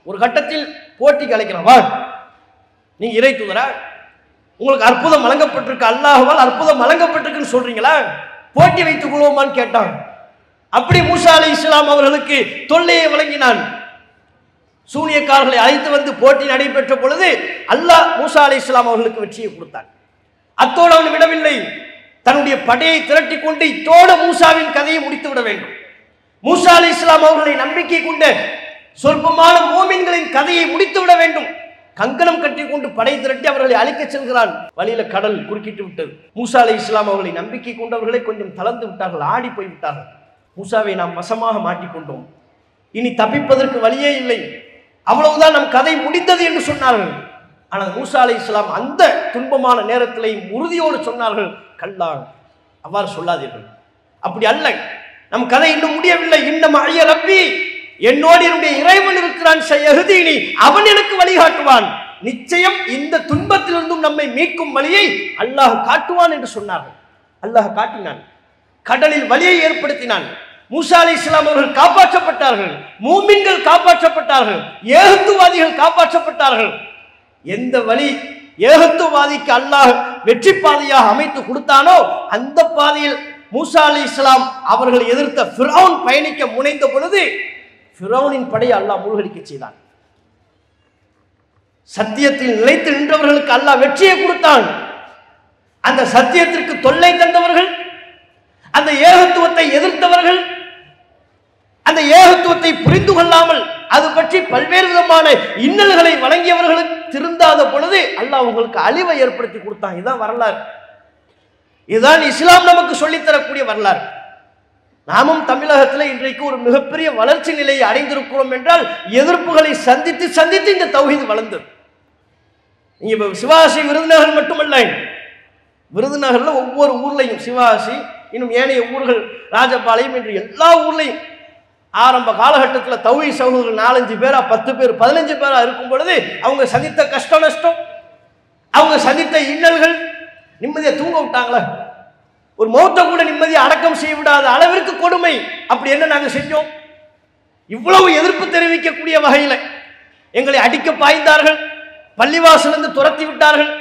ஒரு கட்டத்தில் போட்டிக்கு அழைக்கிறான், வா நீங்க இறை தூதரா, உங்களுக்கு அற்புதம் வழங்கப்பட்டிருக்கு, அல்லாஹ்வால் அற்புதம் வழங்கப்பட்டிருக்குன்னு சொல்றீங்களா, போட்டி வைத்துக் கொள்வோமான்னு கேட்டான். அப்படி மூசா அலைஹிஸ்ஸலாம் அவர்களுக்கு தொல்லையை வழங்கினான். சூனியக்காரர்களை அழைத்து வந்து போட்டி நடைபெற்ற பொழுது அல்லாஹ் மூசா அலைஹிஸ்ஸலாம் அவர்களுக்கு வெற்றியை கொடுத்தான். அத்தோடு அவன் விடவில்லை, தன்னுடைய படையை திரட்டி கொண்டு இத்தோடு மூசாவின் கதையை முடித்து விட வேண்டும். மூசா அலைஹிஸ்ஸலாம் அவர்களை நம்பிக்கை கொண்ட சொற்பமான மோமின்களின் கதையை முடித்து விட வேண்டும். கங்கணம் கட்டி கொண்டு படை திரட்டி அவர்களை அழிக்க செல்கிறான். வழியில கடல் குறுக்கிட்டு விட்டது. மூசா அலைஹிஸ்ஸலாம் அவர்களை நம்பிக்கை கொண்டவர்களை கொஞ்சம் தளர்ந்து விட்டார்கள், ஆடி போய் விட்டார்கள். மூசாவை நாம் வசமாக மாட்டிக்கொண்டோம், இனி தப்பிப்பதற்கு வழியே இல்லை, அவ்வளவுதான் நம் கதை முடிந்தது என்று சொன்னார்கள். ஆனால் மூசா அலைஹிஸ்ஸலாம் அந்த துன்பமான நேரத்திலேயும் உறுதியோடு சொன்னார்கள், கல்லா, அவ்வாறு சொல்லாதீர்கள், அப்படி அல்ல, நம் கதை இன்னும் முடியவில்லை, இன்னும் அழிய ரப்பி, என்னோடு என்னுடைய இறைவன் இருக்கிறான், ஸயஹ்தீனி, அவன் எனக்கு வழிகாட்டுவான், நிச்சயம் இந்த துன்பத்திலிருந்தும் நம்மை மீட்கும் வழியை அல்லாஹ் காட்டுவான் என்று சொன்னார்கள். அல்லாஹ் காட்டினான், கடலில் வழியை ஏற்படுத்தினான். மூசா அலைஹிஸ்ஸலாம் அவர்கள் காப்பாற்றப்பட்டார்கள், மூமின்கள் காப்பாற்றப்பட்டார்கள், ஏகத்துவாதிகள் காப்பாற்றப்பட்டார்கள். எந்த வழி ஏகத்துவாதிக்கு அல்லாஹ் வெற்றி பாதையாக அமைத்து கொடுத்தானோ அந்த பாதையில் மூசா அலைஹிஸ்ஸலாம் அவர்களை எதிர்த்த ஃபிரௌன் பயணிக்க முனைந்த பொழுது ஃபிரௌனின் படையை அல்லாஹ் மூழ்கடிக்க செய்தான். சத்தியத்தில் நிலைத்து நின்றவர்களுக்கு அல்லாஹ் வெற்றியை கொடுத்தான். அந்த சத்தியத்திற்கு தொல்லை தந்தவர்கள், அந்த ஏகத்துவத்தை எதிர்த்தவர்கள், அந்த ஏகத்துவத்தை புரிந்து கொள்ளாமல் அது பற்றி பல்வேறு விதமான இன்னல்களை வழங்கியவர்களுக்கு திருந்தாத பொழுது அல்லாஹ் உங்களுக்கு அழிவை ஏற்படுத்தி கொடுத்தான். இதுதான் வரலாறு, இதுதான் இஸ்லாம் நமக்கு சொல்லித்தரக்கூடிய வரலாறு. நாமும் தமிழகத்தில் இன்றைக்கு ஒரு மிகப்பெரிய வளர்ச்சி நிலையை அடைந்திருக்கிறோம் என்றால் எதிர்ப்புகளை சந்தித்து சந்தித்து இந்த தௌஹீத் வளர்ந்தது. நீங்க சிவாசி விருதுநகர் மட்டுமல்ல, விருதுநகர்ல ஒவ்வொரு ஊர்லையும் சிவாசி, இன்னும் ஏனைய ஊர்கள், ராஜபாளையம் என்று எல்லா ஊர்லையும் ஆரம்ப காலகட்டத்தில் தௌஹீத் சகோதரர்கள் 4-5 பேரா 10 பேர் 15 பேரா இருக்கும் பொழுது அவங்க சந்தித்த கஷ்ட நஷ்டம், அவங்க சந்தித்த இன்னல்கள், நிம்மதியை தூங்க விட்டாங்களா? ஒரு மௌத்தை கூட நிம்மதியை அடக்கம் செய்ய விடாத அளவிற்கு கொடுமை. அப்படி என்ன நாங்கள் செஞ்சோம்? இவ்வளவு எதிர்ப்பு தெரிவிக்கக்கூடிய வகையில் எங்களை அடிக்க பாய்ந்தார்கள், பள்ளிவாசலிருந்து துரத்தி விட்டார்கள்,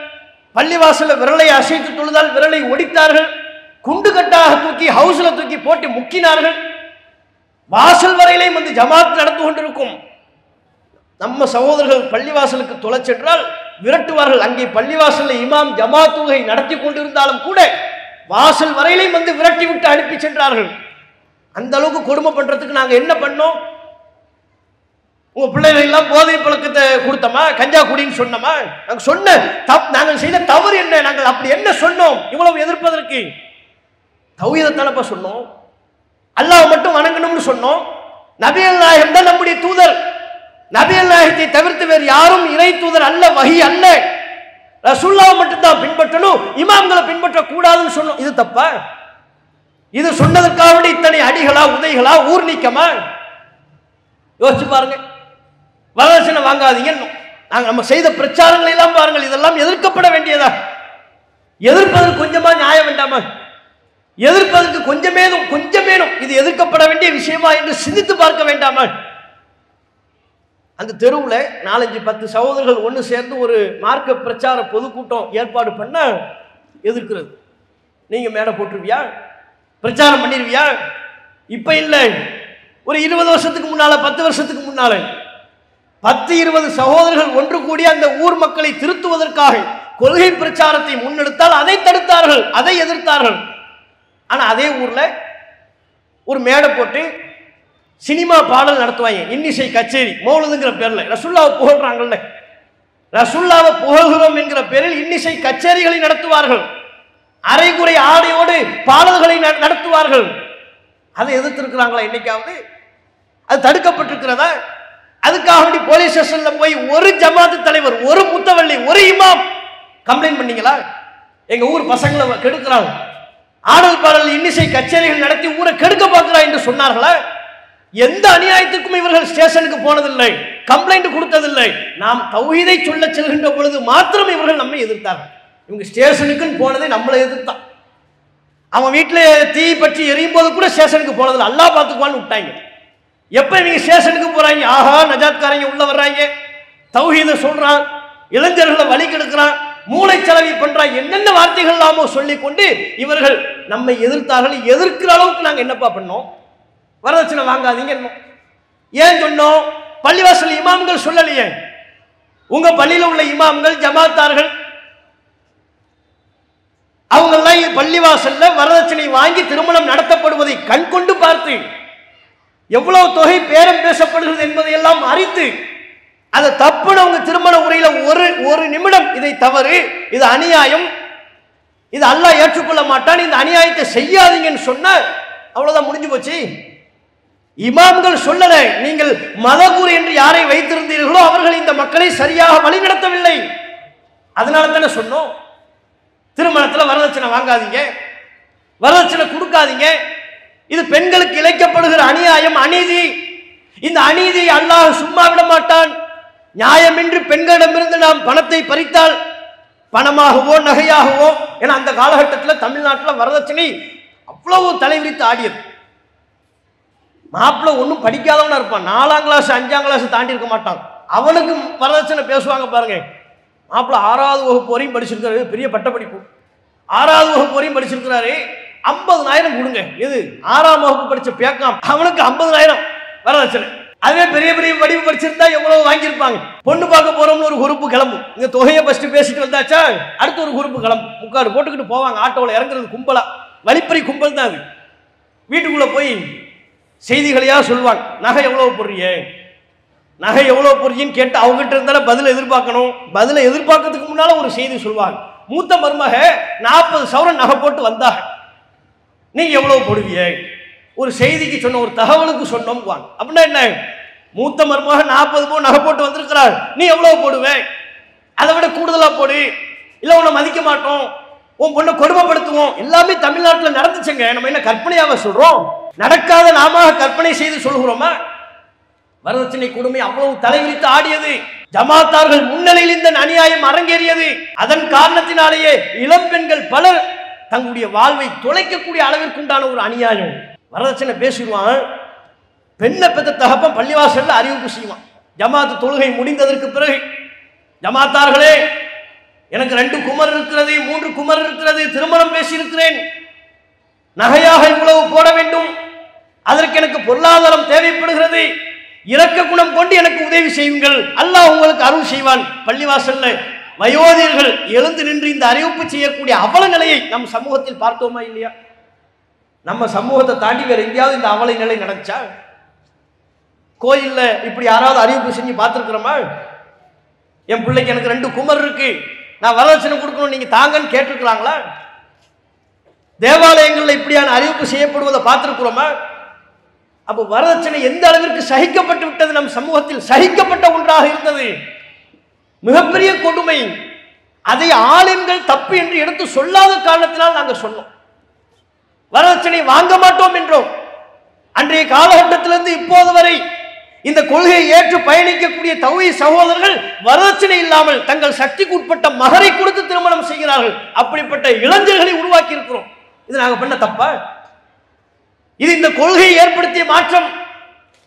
பள்ளிவாசலில் விரலை அசைத்து தொழுதால் விரலை ஒடித்தார்கள், குண்டு கட்டாக தூக்கி ஹவுஸ்ல தூக்கி போட்டு முக்கினார்கள். வாசல் வரையிலையும் வந்து ஜமாத் நடந்து கொண்டிருக்கும். நம்ம சகோதரர்கள் பள்ளிவாசலுக்கு தொலை சென்றால் விரட்டுவார்கள். அங்கே பள்ளிவாசலில் இமாம் ஜமாத் தொழுகை நடத்தி கொண்டிருந்தாலும் கூட வாசல் வரையிலையும் வந்து விரட்டி விட்டு அனுப்பி சென்றார்கள். அந்த அளவுக்கு கொடுமை பண்றதுக்கு நாங்க என்ன பண்ணோம்? உங்க பிள்ளைகள் எல்லாம் போதை பழக்கத்தை கொடுத்தோமா, கஞ்சா குடின்னு சொன்னோமா? நாங்க சொன்ன நாங்கள் செய்த தவறு என்ன? நாங்கள் அப்படி என்ன சொன்னோம் இவ்வளவு எதிர்ப்பதற்கு? தௌஹீதத்தானப்பா சொன்னோம், அல்லாஹ் மட்டும் வணங்கணும்னு சொன்னோம். நபிகள் நாயகம் தான் நம்முடைய தூதர். நபிகள் நாயகத்தை தவிர்த்து வேறு யாரும் இறை தூதர் அல்ல, வஹி அல்ல. ரசூலுல்லாஹ் மட்டும் தான் பின்பற்றணும், இமாம்களை பின்பற்ற கூடாதுன்னு சொன்னோம். இது தப்பா? இது சொன்னதற்காக இத்தனை அடிகளா, உதைகளா, ஊர் நீக்கமா? யோசிச்சு பாருங்க. வரதட்சணை வாங்காதீங்க, நாங்க நம்ம செய்த பிரச்சாரங்களை எல்லாம் பாருங்கள், இதெல்லாம் எதிர்க்கப்பட வேண்டியதா? எதிர்ப்பதற்கு கொஞ்சமா நியாயம் வேண்டாமா? எதிர்ப்பதற்கு கொஞ்சமேனும் இது எதிர்க்கப்பட வேண்டிய விஷயமா என்று சிந்தித்து பார்க்க வேண்டாமா? அந்த தெருவில் 4-10 சகோதரர்கள் ஒன்று சேர்ந்து ஒரு மார்க்க பிரச்சார பொதுக்கூட்டம் ஏற்பாடு பண்ண எதிர்க்கிறது. நீங்க மேடை போட்டுருவியா, பிரச்சாரம் பண்ணிருவியா? இப்ப இல்லை, ஒரு 20 வருஷத்துக்கு முன்னால, 10 வருஷத்துக்கு முன்னால 10-20 சகோதரர்கள் ஒன்று கூடி அந்த ஊர் மக்களை திருத்துவதற்காக கொள்கை பிரச்சாரத்தை முன்னெடுத்தால் அதை தடுத்தார்கள், அதை எதிர்த்தார்கள். ஆனா அதே ஊர்ல ஒரு மேடை போட்டு சினிமா பாடல் நடத்துவாங்க, இன்னிசை கச்சேரி, மௌலதுங்கிற பேர்ல. ரசூலுல்லாஹ் புகழ்றாங்கல்ல, ரசூலுல்லாஹ் புகழ்கிறோம் என்கிற பேரில் இன்னிசை கச்சேரிகளை நடத்துவார்கள், அரைகுறை ஆடையோடு பாடல்களை நடத்துவார்கள். அதை எதிர்த்திருக்கிறாங்களா என்னைக்காவது? அது தடுக்கப்பட்டிருக்கிறதா? அதுக்காக வேண்டி போலீஸ் ஸ்டேஷன்ல போய் ஒரு ஜமாத்து தலைவர், ஒரு முத்தவள்ளி, ஒரு இமாம் கம்ப்ளைண்ட் பண்ணீங்களா? எங்க ஊர் பசங்களை கெடுக்கிறாங்க, ஆடல் பாடல் இன்னிசை கச்சேரிகள் நடத்தி ஊரை கெடுக்க பார்க்கிறா என்று சொன்னார்களா? எந்த அநியாயத்துக்கும் இவர்கள் ஸ்டேஷனுக்கு போனதில்லை, கம்ப்ளைண்ட் கொடுத்ததில்லை. நாம் தௌஹீதை சொல்ல செல்கின்ற பொழுது மாத்திரம் இவர்கள் நம்மை எதிர்த்தார்கள். இவங்க ஸ்டேஷனுக்குன்னு போனதை நம்மளை எதிர்த்தான். அவன் வீட்டில் தீ பற்றி எரியும் போது கூட ஸ்டேஷனுக்கு போனதில்லை, அல்லாஹ் பார்த்துக்குவான்னு விட்டாங்க. எப்ப இவங்க ஸ்டேஷனுக்கு போறாங்க, ஆஹா நஜாத்காரங்க உள்ள வர்றாங்க, தௌஹீதை சொல்றான், இளைஞர்களை வழி கெடுக்கிறான், மூளைச்சலவி பண்றான், என்னென்ன வார்த்தைகள் நாமோ சொல்லிக் கொண்டு இவர்கள் நம்மை எதிர்த்தார்கள். எதிர்க்கிற அளவுக்கு நாங்க என்னப்பா பண்ணோம்? வரதட்சணை வாங்காதீங்க. ஏன் சொன்னோம்? பள்ளிவாசல் இமாம்கள் சொல்லலையே. உங்க பள்ளியில் உள்ள இமாம்கள், ஜமாத்தார்கள், அவங்கெல்லாம் பள்ளிவாசல்ல வரதட்சணை வாங்கி திருமணம் நடத்தப்படுவதை கண் கொண்டு பார்த்து எவ்வளவு தொகை பேரம் பேசப்படுகிறது என்பதை எல்லாம் அறிந்து அதை தப்புன்னு அவங்க திருமண உரையில ஒரு நிமிடம் இதை தவறு, இது அநியாயம், இது அல்லாஹ் ஏற்றுக்கொள்ள மாட்டான், இந்த அநியாயத்தை செய்யாதீங்கன்னு சொன்ன அவ்வளவுதான், முடிஞ்சு போச்சு. இமாம்கள் சொல்லல, நீங்கள் மதகுரு என்று யாரை வைத்திருந்தீர்களோ அவர்கள் இந்த மக்களை சரியாக வழிநடத்தவில்லை. அதனால தானே சொன்னோம், திருமணத்தில் வரதட்சணை வாங்காதீங்க, வரதட்சணை கொடுக்காதீங்க, இது பெண்களுக்கு இழைக்கப்படுகிற அநியாயம், அநீதி. இந்த அநீதியை அல்லாஹ் சும்மா விட மாட்டான். நியாயமின்றி பெண்களிடமிருந்து நாம் பணத்தை பறித்தால், பணமாகவோ நகையாகவோ, ஏன்னா அந்த காலகட்டத்தில் தமிழ்நாட்டில் வரதட்சணை அவ்வளவு தலைவிரித்து ஆடியது. மாப்பிள்ள ஒன்றும் படிக்காதவனா இருப்பான், 4ஆம் கிளாஸ் 5ஆம் கிளாஸ் தாண்டி இருக்க மாட்டான், அவனுக்கு வரதட்சணை பேசுவாங்க பாருங்க. மாப்பிள்ள 6வது வகுப்பு வரையும் படிச்சிருக்காரு, பெரிய பட்ட படிப்பு, 6வது வகுப்பு வரையும் படிச்சிருக்கிறாரு, 50,000 கொடுங்க. எது 6ஆம் வகுப்பு படிச்ச பேக்காம், அவனுக்கு 50,000 வரதட்சணை. அதுவே பெரிய பெரிய படிப்பு படிச்சிருந்தா எவ்வளவு வாங்கியிருப்பாங்க. பொண்ணு பார்க்க போறோம்னு ஒரு குரூப்பு கிளம்பும், இந்த தொகையை ஃபர்ஸ்ட் பேசிட்டு வந்தாச்சா அடுத்து ஒரு குரூப்பு கிளம்பும், முக்காடு போட்டுக்கிட்டு போவாங்க, ஆட்டோவில் இறங்குறது கும்பலா, வழிப்பறி கும்பல் தான் அது. வீட்டுக்குள்ள போய் செய்திகளையா சொல்லுவாங்க, நகை எவ்வளவு போடுறிய, நகை எவ்வளவு போடுறீன்னு கேட்டு அவங்ககிட்ட இருந்தாலும் பதில எதிர்பார்க்கணும். பதில எதிர்பார்க்கறதுக்கு முன்னால ஒரு செய்தி சொல்லுவாங்க, மூத்த மருமக 40 சவரன் நகை போட்டு வந்தாக, நீங்க எவ்வளவு போடுவீங்க? ஒரு செய்திக்கு சொன்ன, ஒரு தகவலுக்கு சொன்னோம். அப்படின்னா என்ன, மூத்த மருமக 40 பவுன் நகை போட்டு வந்திருக்கிறார், நீ எவ்வளவு போடுவே? அதை விட கூடுதலா போடு, இல்ல உன்னை மதிக்க மாட்டோம், உன் பொண்ணை கொடுமைப்படுத்துவோம். எல்லாமே தமிழ்நாட்டில் நடந்துச்சுங்க. நம்ம என்ன கற்பனையாக சொல்றோம்? நடக்காத நாம கற்பனை செய்து சொல்கிறோமா? வரதட்சணை கொடுமை அவ்வளவு தலைவிரித்து ஆடியது. ஜமாத்தார்கள் முன்னிலையில் இந்த அநியாயம் அரங்கேறியது. அதன் காரணத்தினாலேயே இளம் பெண்கள் பலர் தங்களுடைய வாழ்வை தொலைக்கக்கூடிய அளவிற்கு உண்டான ஒரு அநியாயம். வரதட்சணை பேசிடுவான், பெண்ணை பெற்ற தகப்பன் பள்ளிவாசல்ல அறிவிப்பு செய்வான். ஜமாத்து தொழுகை முடிந்ததற்கு பிறகு, ஜமாத்தார்களே எனக்கு 2 குமர் இருக்கிறது, 3 குமர் இருக்கிறது, திருமணம் பேசி இருக்கிறேன், நகையாக இவ்வளவு போட வேண்டும், அதற்கு எனக்கு பொருளாதாரம் தேவைப்படுகிறது, இரக்க குணம் கொண்டு எனக்கு உதவி செய்யுங்கள், அல்லாஹ் உங்களுக்கு அருள் செய்வான். பள்ளிவாசல்ல வயோதிகர்கள் எழுந்து நின்று இந்த அறிவிப்பு செய்யக்கூடிய அவல நிலையை நம் சமூகத்தில் பார்த்தோமா இல்லையா? நம்ம சமூகத்தை தாண்டி வேற எங்கேயாவது இந்த அவல நிலை நடந்துச்சா? கோயில்ல இப்படி யாராவது அறிவிப்பு செஞ்சு பார்த்துருக்கிறோமா? என் பிள்ளைக்கு எனக்கு 2 குமர் இருக்கு, நான் வரதட்சணை கொடுக்கணும், நீங்க தாங்கன்னு கேட்டிருக்கிறாங்களா? தேவாலயங்களில் இப்படியான அறிவிப்பு செய்யப்படுவதை பார்த்திருக்கிறோமா? அப்போ வரதட்சணை எந்த அளவிற்கு சகிக்கப்பட்டு விட்டது, நம் சமூகத்தில் சகிக்கப்பட்ட ஒன்றாக இருந்தது. மிகப்பெரிய கொடுமை. அதை ஆளுங்கள் தப்பு என்று எடுத்து சொல்லாத காரணத்தினால் நாங்கள் சொன்னோம், வரதட்சணை வாங்க மாட்டோம் என்றோம். அன்றைய காலகட்டத்திலிருந்து இப்போது வரை இந்த கொள்கையை ஏற்று பயணிக்கக்கூடிய தௌஹீத் சகோதரர்கள் வரதட்சணை இல்லாமல் தங்கள் சக்திக்கு உட்பட்ட மகரை கொடுத்து திருமணம் செய்கிறார்கள். அப்படிப்பட்ட இளைஞர்களை உருவாக்கி இருக்கிறோம். இது நாங்கள் பண்ண தப்பா? இது இந்த கொள்கையை ஏற்படுத்திய மாற்றம்.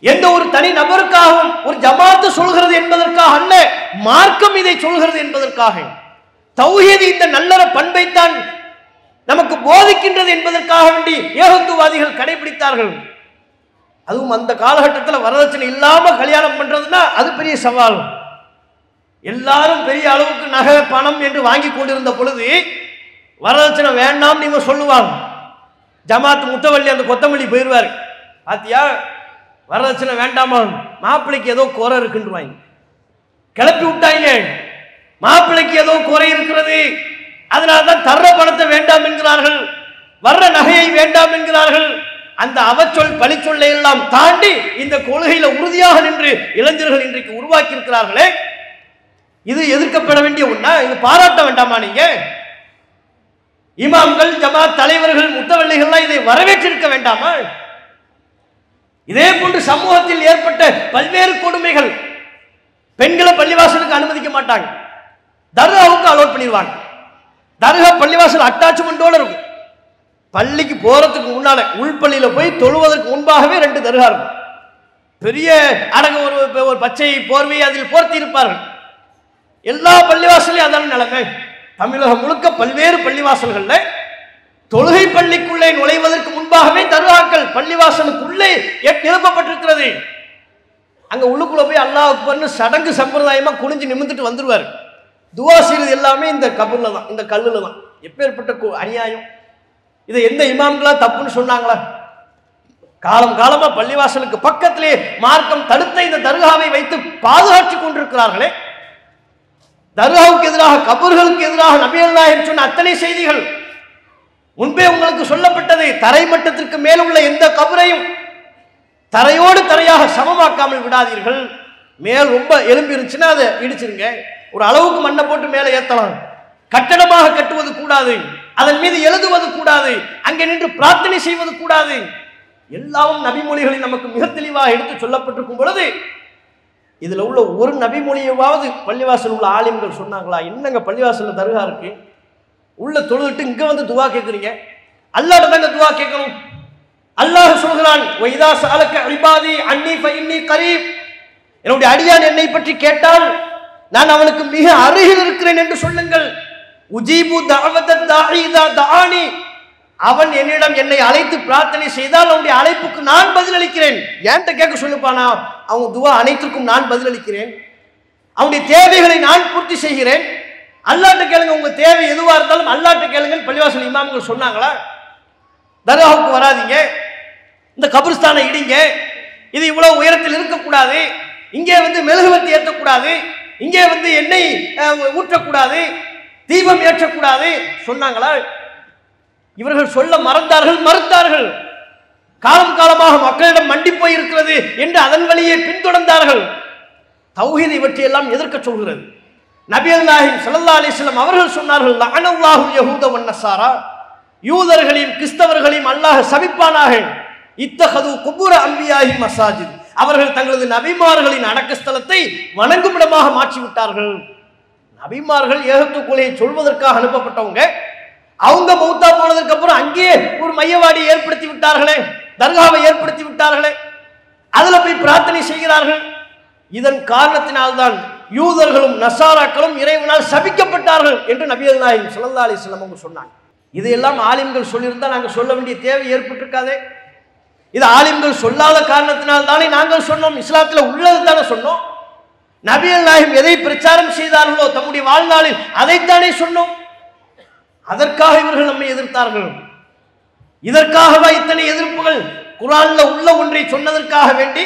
எந்த ஒரு தனி நபருக்காகவும் ஒரு ஜமாத்து சொல்கிறது என்பதற்காக அல்ல, மார்க்கம் இதை சொல்கிறது என்பதற்காக. தௌஹீத் இந்த நல்லற பண்பைத்தான் நமக்கு போதிக்கின்றது என்பதற்காக வேண்டி ஏகத்துவாதிகள் கடைபிடித்தார்கள். அதுவும் அந்த காலகட்டத்தில் வரதட்சணை இல்லாம கல்யாணம் பண்றதுன்னா அது பெரிய சவால். எல்லாரும் பெரிய அளவுக்கு நகை பணம் என்று வாங்கி கொண்டிருந்த பொழுது வரதட்சணை வேண்டாம் நீங்க சொல்லுவாங்க. ஜமாத் முத்தவள்ளி அந்த கொத்தமல்லி போயிடுவார், பாத்தியா வரதட்சணை வேண்டாமா, மாப்பிள்ளைக்கு ஏதோ குறை இருக்குன்றாங்க, கிளப்பி விட்டாங்க. மாப்பிள்ளைக்கு ஏதோ குறை இருக்கிறது, அதனால்தான் தர்ற பணத்தை வேண்டாம் என்கிறார்கள், வர்ற நகையை வேண்டாம் என்கிறார்கள். அந்த அவச்சொல் பழிச்சொல்லை எல்லாம் தாண்டி இந்த கொள்கையில உறுதியாக நின்று இளைஞர்கள் இன்றைக்கு உருவாக்கி இருக்கிறார்களே, இது எதிர்க்கப்பட வேண்டிய ஒண்ணா? இது பாராட்ட வேண்டாமா? நீங்க இமாம்கள், ஜமாத் தலைவர்கள், முத்தவள்ளிகள்லாம் இதை வரவேற்றிருக்க வேண்டாமா? இதே போன்று சமூகத்தில் ஏற்பட்ட பல்வேறு கொடுமைகள். பெண்களை பள்ளிவாசலுக்கு அனுமதிக்க மாட்டாங்க, தர்காவுக்கு அலோட் பண்ணிடுவாங்க. தர்கா பள்ளிவாசல் அட்டாச்மெண்டோட இருக்கும். பள்ளிக்கு போறதுக்கு முன்னால உள்பள்ளியில போய் தொழுவதற்கு முன்பாகவே 2 தர்கா இருக்கும். பெரிய அடங்க ஒரு பச்சை போர்வை அதில் போர்த்தி இருப்பார்கள். எல்லா பள்ளிவாசலையும் அதான நிலைமை. தமிழகம் முழுக்க பல்வேறு பள்ளிவாசல்கள்ல தொழுகை பள்ளிக்குள்ளே நுழைவதற்கு முன்பாகவே தர்காக்கள் பள்ளிவாசலுக்குள்ளே நிரப்பப்பட்டிருக்கிறது. அங்க உள்ளுக்குள்ள போய் அல்லாஹ் அக்பர்னு சடங்கு சம்பிரதாயமா குனிஞ்சு நிமிர்ந்துட்டு வந்துருவாரு. துவா செய்வது எல்லாமே இந்த கபூர்ல தான், இந்த கல்லுல தான். எப்பேற்பட்ட அநியாயம்! இதை எந்த இமாம்களா தப்புன்னு சொன்னாங்களா? காலம் காலமா பள்ளிவாசலுக்கு பக்கத்திலே மார்க்கம் தடுத்த இந்த தர்காவை வைத்து பாதுகாத்து கொண்டிருக்கிறார்களே. தர்காவுக்கு எதிராக, கபர்களுக்கு எதிராக நபிகள் நாயகம் சொன்ன அத்தனை செய்திகள் முன்பே உங்களுக்கு சொல்லப்பட்டது. தரை மட்டத்திற்கு மேல் உள்ள எந்த கபரையும் தரையோடு தரையாக சமமாக்காமல் விடாதீர்கள். மேல் ரொம்ப எலும்பி இருந்துச்சுன்னா அதை இடிச்சிருங்க. ஒரு அளவுக்கு மண்ணை போட்டு மேலே ஏற்றலாம். கட்டடமாக கட்டுவது கூடாது, அதன் மீது எழுதுவது கூடாது, அங்கே நின்று பிரார்த்தனை செய்வது கூடாது. எல்லாவும் நபிமொழிகளில் நமக்கு மிக தெளிவாக எடுத்து சொல்லப்பட்டிருக்கும் பொழுது இதுல உள்ள ஒரு நபிமொழியாவது பள்ளிவாசல் உள்ள ஆலிம்கள் சொன்னாங்களா? என்னங்க பள்ளிவாசல்ல தர்கா இருக்கு, உள்ள தொழுதுட்டு இங்க வந்து துவா கேட்குறீங்க? அல்லாஹ்ட்ட தாங்க துவா கேட்கணும். அல்லாஹ் சொல்கிறான், வைதா சஅலக இபாதி அன்னி ஃபஇன்னி கரீப். என்னுடைய அடியான் என்னை பற்றி கேட்டால் நான் அவனுக்கு மிக அருகில் இருக்கிறேன் என்று சொல்லுங்கள். உஜீபு தஅவத தாஇ இதா தஆனி. அவன் என்னிடம் என்னை அழைத்து பிரார்த்தனை செய்தால் அவனுடைய அழைப்புக்கு நான் பதிலளிக்கிறேன். ஏன்ட்ட கேட்க சொல்லுப்பானா? அவங்க துவா அனைத்திற்கும் நான் பதிலளிக்கிறேன். அவனுடைய தேவைகளை நான் பூர்த்தி செய்கிறேன். அல்லாஹ்ட்ட கேளுங்க, உங்க தேவை எதுவா இருந்தாலும் அல்லாஹ்ட்ட கேளுங்க. பள்ளிவாசல் இமாம்கள் சொன்னாங்களா? தர்காவுக்கு வராதீங்க, இந்த கபிரிஸ்தானை இடிங்க, இது இவ்வளவு உயரத்தில் இருக்கக்கூடாது, இங்கே வந்து மெழுகுவர்த்தி ஏற்றக்கூடாது, இங்கே வந்து எண்ணெய் ஊற்றக்கூடாது, தீபம் ஏற்றக்கூடாது சொன்னாங்களா? இவர்கள் சொல்ல மறுத்தார்கள். காலம் காலமாக மக்களிடம் மண்டி போய் இருக்கிறது என்று அதன் வழியே பின்தொடர்ந்தார்கள். தௌஹீத் இவற்றையெல்லாம் எதிர்க்க சொல்கிறது. நபிகள் நாயகம் ஸல்லல்லாஹு அலைஹி வஸல்லம் அவர்கள் சொன்னார்கள், லஅனல்லாஹு யஹூத வன்னஸாரா. யூதர்களையும் கிறிஸ்தவர்களையும் அல்லாஹ் சபிப்பானாக. இத்தஹது குபூர அன்பியாஹி மசாஜித். அவர்கள் தங்களது நபிமார்களின் அடக்கஸ்தலத்தை வணங்கும் இடமாக மாற்றி விட்டார்கள். நபிமார்கள் ஏகத்துவ கொள்கையை சொல்வதற்காக அனுப்பப்பட்டவங்க, அவங்க மௌத்தா போனதுக்கு அப்புறம் அங்கேயே ஒரு மையவாடி ஏற்படுத்தி விட்டார்களே, தர்காவை ஏற்படுத்தி விட்டார்களே, அதுல போய் பிரார்த்தனை செய்கிறார்கள். இதன் காரணத்தினால்தான் யூதர்களும் நசாராக்களும் இறைவனால் சபிக்கப்பட்டார்கள் என்று நபிகள் நாயகம் ஸல்லல்லாஹு அலைஹி வஸல்லம் அவங்க சொன்னாங்க. இதையெல்லாம் ஆலிம்கள் சொல்லியிருந்தா நாங்கள் சொல்ல வேண்டிய தேவை ஏற்பட்டிருக்காதே. இது ஆலிம்கள் சொல்லாத காரணத்தினால் தானே நாங்கள் சொன்னோம். இஸ்லாத்துல உள்ளது தானே சொன்னோம். நபிகள் நாயகம் எதை பிரச்சாரம் செய்தார்களோ தம்முடைய வாழ்நாளில் அதைத்தானே சொன்னோம். அதற்காக இவர்கள் நம்மை எதிர்த்தார்கள். இதற்காகவா இத்தனை எதிர்ப்புகள்? குர்ஆன்ல உள்ள ஒன்றை சொன்னதற்காக வேண்டி,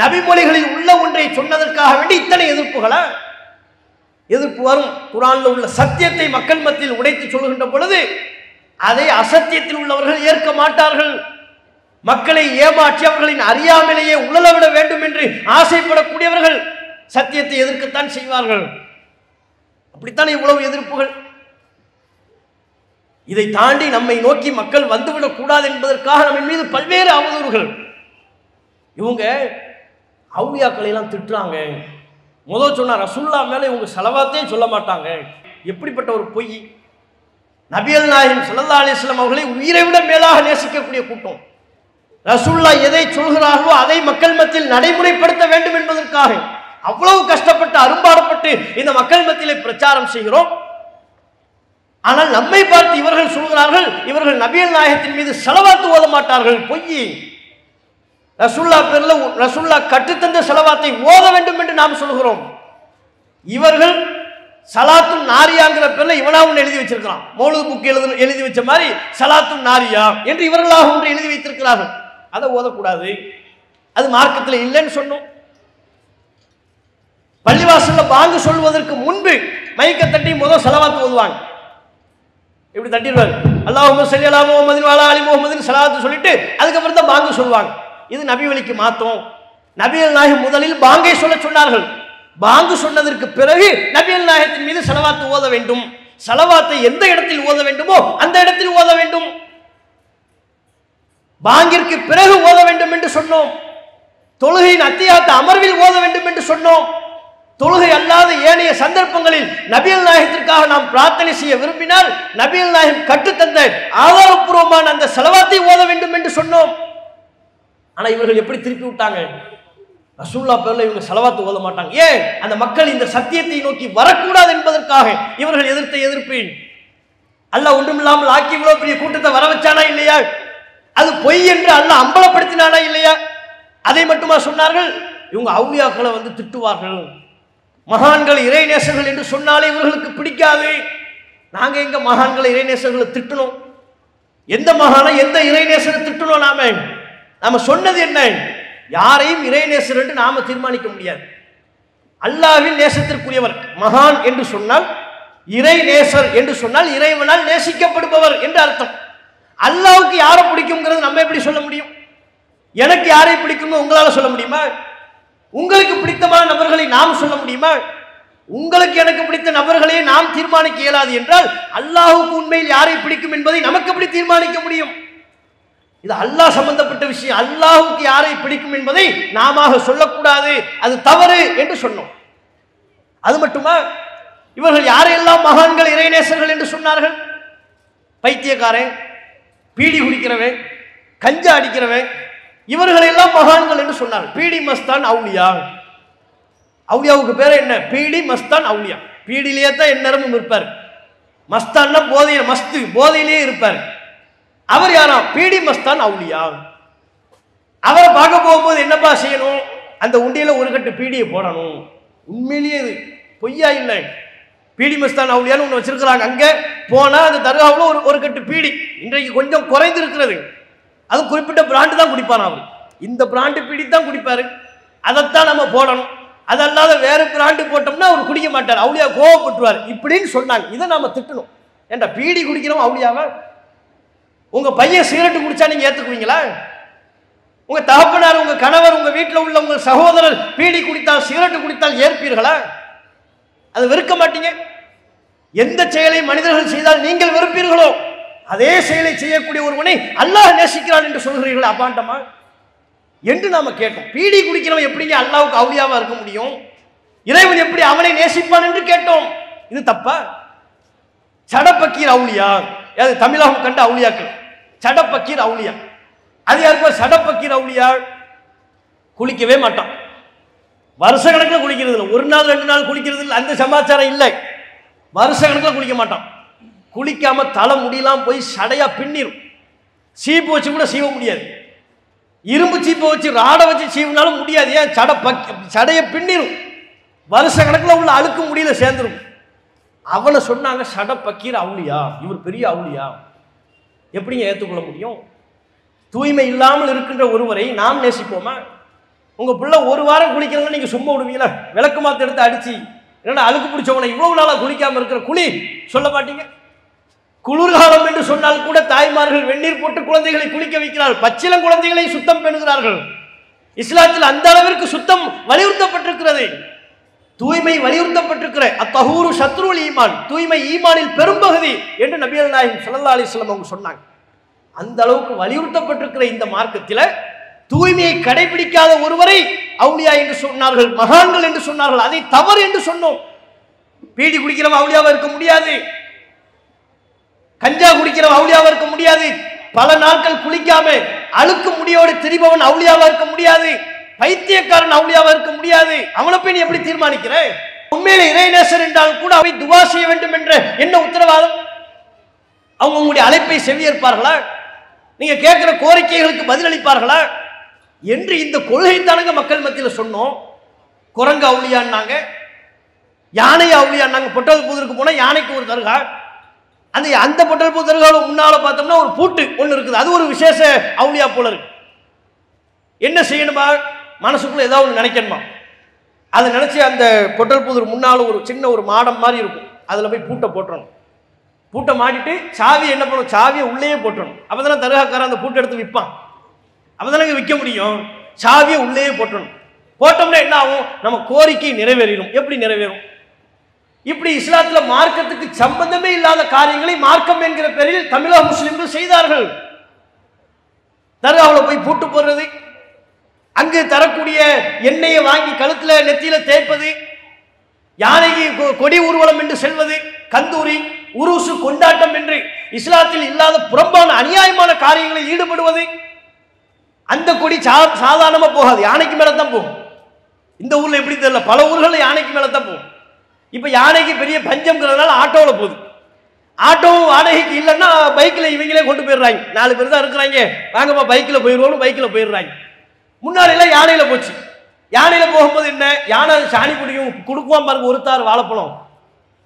நபிமொழிகளில் உள்ள ஒன்றை சொன்னதற்காக வேண்டி இத்தனை எதிர்ப்புகளா? எதிர்ப்பு வரும். குர்ஆன்ல உள்ள சத்தியத்தை மக்கள் மத்தியில் உடைத்து சொல்கின்ற பொழுது அதை அசத்தியத்தில் உள்ளவர்கள் ஏற்க மாட்டார்கள். மக்களை ஏமாற்றி அவர்களின் அறியாமலேயே உழலவிட வேண்டும் என்று ஆசைப்படக்கூடியவர்கள் சத்தியத்தை எதிர்க்கத்தான் செய்வார்கள். அப்படித்தான் இவ்வளவு எதிர்ப்புகள். இதை தாண்டி நம்மை நோக்கி மக்கள் வந்துவிடக் கூடாது என்பதற்காக நம்ம மீது பல்வேறு அவதூறுகள். இவங்க அவுலியாக்களை எல்லாம் திட்டுறாங்க. முதல் சொன்ன ரசூல்லா மேல இவங்க ஸலவாத்தே சொல்ல மாட்டாங்க. எப்படிப்பட்ட ஒரு பொய்! நபிகள் நாயகம் ஸல்லல்லாஹு அலைஹி வஸல்லம் அவர்களை உயிரை விட மேலாக நேசிக்கக்கூடிய கூட்டம். ரசூல்லா எதை சொல்கிறார்களோ அதை மக்கள் மத்தியில் நடைமுறைப்படுத்த வேண்டும் என்பதற்காக அவ்வளவு கஷ்டப்பட்டு அரும்பாடுபட்டு இந்த மக்கள் மத்தியிலே பிரச்சாரம் செய்கிறோம். ஆனால் நம்மை பார்த்து இவர்கள் சொல்கிறார்கள், இவர்கள் நபிகள் நாயகத்தின் மீது ஸலவாத் ஓத மாட்டார்கள். பொய்! ரசூல்லா பேர்ல ரசூல்லா கற்றுத்தந்த ஸலவாத்தை ஓத வேண்டும் என்று நாம் சொல்கிறோம். இவர்கள் சலாத்து நாரியாங்கிற பேர்ல இவனா ஒன்று எழுதி வச்சிருக்கிறான். மௌலூத் புக் எழுதி வச்ச மாதிரி சலாத்து நாரியா என்று இவர்களாக ஒன்று எழுதி வைத்திருக்கிறார்கள். அதை ஓதக்கூடாது, அது மார்க்கத்தில் இல்லைன்னு சொன்னோம். பள்ளிவாசல்ல பாங்கு சொல்வதற்கு முன்பு மைக்க தட்டி முதல் ஸலவாத் ஓதுவாங்க. இப்படி தட்டிடுவார். அல்லாஹும்ம ஸல்லி அலா முஹம்மதின் வ அலா ஆலி முஹம்மதின் ஸலாத்து சொல்லிட்டு அதுக்கப்புறம் தான் பாங்கு சொல்லுவாங்க. இது நபி வழிக்கு மாத்தம். நபிகள் நாயகம் முதலில் பாங்கை சொல்ல சொன்னார்கள். பாங்கு சொன்னதற்கு பிறகு நபிகள் நாயகத்தின் மீது ஸலவாத் ஓத வேண்டும். ஸலவாத்தை எந்த இடத்தில் ஓத வேண்டுமோ அந்த இடத்தில் ஓத வேண்டும். பாங்கிற்கு பிறகு ஓத வேண்டும் என்று சொன்னோம். தொழுகையின் அத்தியாயத்தை அமர்வில் ஓத வேண்டும் என்று சொன்னோம். தொழுகை அல்லாத ஏனைய சந்தர்ப்பங்களில் நபிகள் நாயகத்திற்காக நாம் பிரார்த்தனை செய்ய விரும்பினால் நபிகள் நாயகம் கற்றுத்தந்த ஆதாரப்பூர்வமான அந்த ஸலவாத்தை ஓத வேண்டும் என்று சொன்னோம். ஆனா இவர்கள் எப்படி திருப்பி விட்டாங்க? ரசூலுல்லாஹ் பேர்ல இவங்க ஸலவாத் ஓத மாட்டாங்க. ஏன்? அந்த மக்கள் இந்த சத்தியத்தை நோக்கி வரக்கூடாது என்பதற்காக இவர்கள் எதிர்த்த எதிர்ப்பு. அல்லாஹ் ஒன்றுமில்லாமல் ஆக்கி இவ்வளவு பெரிய கூட்டத்தை வர வச்சானா இல்லையா? அது பொய் என்று அல்லாஹ் அம்பலப்படுத்தினானா இல்லையா? அதை மட்டுமா சொன்னார்கள்? இவங்க அவுலியாக்களை வந்து திட்டுவார்கள். மகான்கள் இறைநேசர்கள் என்று சொன்னாலே இவர்களுக்கு பிடிக்காது. நாங்க எங்க மகான்களை இறைநேசர்களை திட்டணும்? எந்த மகானை எந்த இறைநேசரை திட்டணும்? நாம சொன்னது என்ன? யாரையும் இறைநேசர் என்று நாம தீர்மானிக்க முடியாது. அல்லாஹ்வின் நேசத்திற்குரியவர் மகான் என்று சொன்னால், இறைநேசர் என்று சொன்னால் இறைவனால் நேசிக்கப்படுபவர் என்று அர்த்தம். அல்லாஹ்வுக்கு யாரை பிடிக்கும்ங்கிறது நம்ம எப்படி சொல்ல முடியும்? எனக்கு யாரை பிடிக்கும்னு உங்களால சொல்ல முடியுமா? உங்களுக்கு பிடித்தமான நபர்களை நாம் சொல்ல முடியுமா? உங்களுக்கு எனக்கு பிடித்த நபர்களையே நாம் தீர்மானிக்க இயலாது என்றால் அல்லாஹ்வுக்கு உண்மையில் யாரை பிடிக்கும் என்பதை நமக்கு எப்படி தீர்மானிக்க முடியும்? இது அல்லாஹ் சம்பந்தப்பட்ட விஷயம். அல்லாஹ்வுக்கு யாரை பிடிக்கும் என்பதை நாம சொல்லக்கூடாது, அது தவறு என்று சொன்னோம். அது மட்டுமா? இவர்கள் யாரையெல்லாம் மகான்கள் இறைநேசர்கள் என்று சொன்னார்கள்? பைத்தியக்காரன், பீடி குடிக்கிறவன், கஞ்சா அடிக்கிறவன், இவர்களெல்லாம் மகான்கள் என்று சொன்னார்கள். பீடி மஸ்தான் அவுலியா. அவுலியாவுக்கு பேர் என்ன? பீடி மஸ்தான் அவுலியா. பீடியிலேயே தான் எந்நேரமும் இருப்பார். மஸ்தான்னா போதையில, மஸ்து போதையிலேயே இருப்பார். அவர் யாராம்? பீடி மஸ்தான் அவுலியா. அவரை பார்க்க போகும்போது என்னப்பா செய்யணும்? அந்த உண்டியில ஒரு கட்டு பீடியை போடணும். உண்மையிலேயே இது பொய்யா இல்லை. பீடி மஸ்தான் அவுலியான்னு ஒன்று வச்சிருக்கிறாங்க. அங்கே போனால் அந்த தர்காவில் ஒரு கட்டு பீடி இன்றைக்கு கொஞ்சம் குறைந்து இருக்கிறது. அது குறிப்பிட்ட பிராண்டு தான் குடிப்பார். அவர் இந்த பிராண்டு பீடி தான் குடிப்பாரு. அதைத்தான் நம்ம போடணும். அதல்லாத வேறு பிராண்டு போட்டோம்னா அவர் குடிக்க மாட்டார். அவுலியா கோவப்பட்டுவார் இப்படின்னு சொன்னாங்க. இதை நாம திட்டணும். ஏன்டா பீடி குடிக்கிறோம் அவுலியாவா? உங்க பையன் சிகரெட்டு குடிச்சா நீங்க ஏத்துக்குவீங்களா? உங்க தகப்பனார், உங்க கணவர், உங்க வீட்டில் உள்ள உங்க சகோதரர் பீடி குடித்தால், சிகரெட்டு குடித்தால் ஏற்பீர்களா? அது வெறுக்க மாட்டீங்க. எந்த செயலை மனிதர்கள் செய்தால் நீங்கள் வெறுப்பீர்களோ அதே செயலை செய்யக்கூடிய ஒருவனை அல்லாஹ் நேசிக்கிறான் என்று சொல்கிறீர்கள் அபாண்டமா என்று நாம கேட்டோம். பீடி குடிக்கிறவன் எப்படிங்க அல்லாஹ்வுக்கு அவுலியாவா இருக்க முடியும்? இறைவன் எப்படி அவனை நேசிப்பான் என்று கேட்டோம். இது தப்பா? சடபக்கீர் அவுலியா, அது தமிழகம் கண்ட அவுலியாக்கள். சடபக்கீர் அவுலியா, அது யாருப்பா? சடபக்கீர் அவுலியா குளிக்கவே மாட்டான். வருஷ கணக்கில் குளிக்கிறது இல்லை. ஒரு நாள் 2 நாள் குளிக்கிறது இல்லை, அந்த சமாச்சாரம் இல்லை. வருஷ கணக்கில் குளிக்க மாட்டான். குளிக்காம தலை முடியெல்லாம் போய் சடையா பின்னிரும். சீப்பு வச்சு கூட சீவ முடியாது. இரும்பு சீப்பை வச்சு ராடை வச்சு சீவினாலும் முடியாது. ஏன்? சடையை பின்னிரும். வருஷ கணக்கில் உள்ள அழுக்கு முடியல சேர்ந்துரும். அவனை சொன்னாங்க சட பக்கீர் அவுலியா. இவர் பெரிய அவுலியா. எப்படிங்க ஏற்றுக்கொள்ள முடியும்? தூய்மை இல்லாமல் இருக்கின்ற ஒருவரை நாம் நேசிப்போமா? உங்க பிள்ளை ஒரு வாரம் குளிக்கிறவங்க நீங்க சும்மா விடுவீங்களா? விளக்கு மாத்த எடுத்து அடிச்சு என்னடா அழுக்கு பிடிச்சவனை இவ்வளவு நாளா குளிக்காம இருக்கிற குளி சொல்ல மாட்டீங்க? குளிர்காலம் என்று சொன்னால் கூட தாய்மார்கள் வெந்நீர் போட்டு குழந்தைகளை குளிக்க வைக்கிறார்கள். பச்சிளம் குழந்தைகளை சுத்தம் பெறுகிறார்கள். இஸ்லாத்தில் அந்த அளவிற்கு சுத்தம் வலியுறுத்தப்பட்டிருக்கிறது. தூய்மை வலியுறுத்தப்பட்டிருக்கிற அத்தஹூரு ஷத்ருல் ஈமான், தூய்மை ஈமானில் பெரும்பகுதி என்று நபிகள் நாயகம் ஸல்லல்லாஹு அலைஹி வஸல்லம் அவங்க சொன்னாங்க. அந்த அளவுக்கு வலியுறுத்தப்பட்டிருக்கிற இந்த மார்க்கத்தில் தூய்மையை கடைபிடிக்காத ஒருவரை அவுலியா என்று சொன்னார்கள், மகான்கள் என்று சொன்னார்கள். அதை தவறு என்று சொன்னோம். பீடி குடிக்கிறவன் அவுலியாவா இருக்க முடியாது. கஞ்சா குடிக்கிறவன் அவுலியாவா இருக்க முடியாது. பல நாட்கள் குளிக்காம அழுக்கு முடியோடு திரிபவன் அவுலியாவா இருக்க முடியாது. பைத்தியக்காரன் அவுலியாவா இருக்க முடியாது. அவனை போய் நீ எப்படி தீர்மானிக்கிற? உண்மையில இறைநேசர் என்றால் கூட அவை துவா செய்ய வேண்டும் என்ற என்ன உத்தரவாதம்? அவங்க உங்களுடைய அழைப்பை செவியேற்பார்களா? நீங்க கேட்கிற கோரிக்கைகளுக்கு பதிலளிப்பார்களா என்று இந்த கொள்கைத்தானங்க மக்கள் மத்தியில் சொன்னோம். குரங்கு அவுலியான்னாங்க, யானை அவுலியான்னாங்க. பொட்டல் புதருக்கு போனா யானைக்கு ஒரு தர்கா. அந்த பொட்டல் பூ தர்காவில் முன்னால பார்த்தோம்னா ஒரு பூட்டு ஒன்று இருக்குது. அது ஒரு விசேஷ அவுலியா போல இருக்கு. என்ன செய்யணுமா? மனசுக்குள்ள ஏதாவது ஒன்று நினைக்கணுமா? அதை நினைச்சு அந்த பொட்டல் புதர் முன்னால ஒரு சின்ன ஒரு மாடம் மாதிரி இருக்கும், அதில் போய் பூட்டை போட்டுறணும். பூட்டை மாட்டிட்டு சாவி என்ன பண்ணும், சாவியை உள்ளே போட்டணும். அப்போ தானே தர்காக்காரன் அந்த பூட்டை எடுத்து விற்பான். அப்போ தானே விற்க முடியும். சாவியை உள்ளே போட்டணும். போட்டோம்னா என்ன ஆகும், நம்ம கோரிக்கை நிறைவேறும். எப்படி நிறைவேறும்? இப்படி இஸ்லாத்தில் மார்க்கத்துக்கு சம்பந்தமே இல்லாத காரியங்களை மார்க்கம் என்கிற பெயரில் தமிழக முஸ்லிம்கள் செய்தார்கள். தர்காவில் போய் பூட்டு போடுறது, அங்கு தரக்கூடிய எண்ணெயை வாங்கி கழுத்துல நெத்தியில தேய்ப்பது, யானைக்கு கொடி ஊர்வலம் என்று செல்வது, கந்தூரி உருசு கொண்டாட்டம் என்று இஸ்லாத்தில் இல்லாத புறம்பான அநியாயமான காரியங்களில் ஈடுபடுவது. அந்த கொடி சாதாரணமா போகாது, யானைக்கு மேல தான் போகும். இந்த ஊர்ல எப்படி தெரியல, பல ஊர்கள் யானைக்கு மேல தான் போகும். இப்ப யானைக்கு பெரிய பஞ்சம்ங்கிறதுனால ஆட்டோவில் போகுது. ஆட்டோ வாடகைக்கு இல்லைன்னா பைக்கில் இவங்களே கொண்டு போயிடுறாங்க. 4 பேர் தான் இருக்கிறாங்க, வாங்கப்பா பைக்கில் போயிடுவோம், பைக்கில் போயிடுறாங்க. முன்னாடி எல்லாம் யானையில போச்சு. யானையில போகும்போது என்ன, யானை சாணி பிடிக்கும் கொடுக்குவான் பாருங்க, ஒரு தார் வாழைப்பழம்.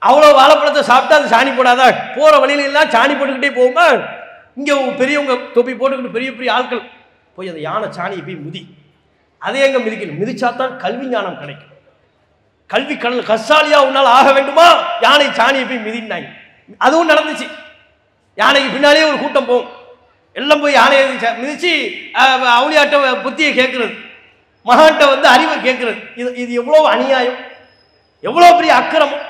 அவ்வளோ வாழைப்பழத்தை சாப்பிட்டா அது சாணி போடாதா? போற வழியில எல்லாம் சாணி போட்டுக்கிட்டே போகுமா? இங்க பெரியவங்க தொப்பி போட்டுக்கிட்டு பெரிய பெரிய ஆட்கள் போய் அந்த யானை சாணியை போய் மிதி. அதே எங்க மிதிக்கணும், மிதிச்சாத்தான் கல்வி ஞானம் கிடைக்கும். கல்வி கடல் கசாலியா உன்னால் ஆக வேண்டுமா, யானை சாணியை போய் மிதினாங்க. அதுவும் நடந்துச்சு. யானைக்கு பின்னாலே ஒரு கூட்டம் போகும், எல்லாம் போய் யானையை மிதிச்சு அவளியாட்ட புத்தியை கேட்கறது, மகான்கிட்ட வந்து அறிவை கேட்கறது. இது எவ்வளவு அநியாயம், எவ்வளவு பெரிய அக்கிரமம்.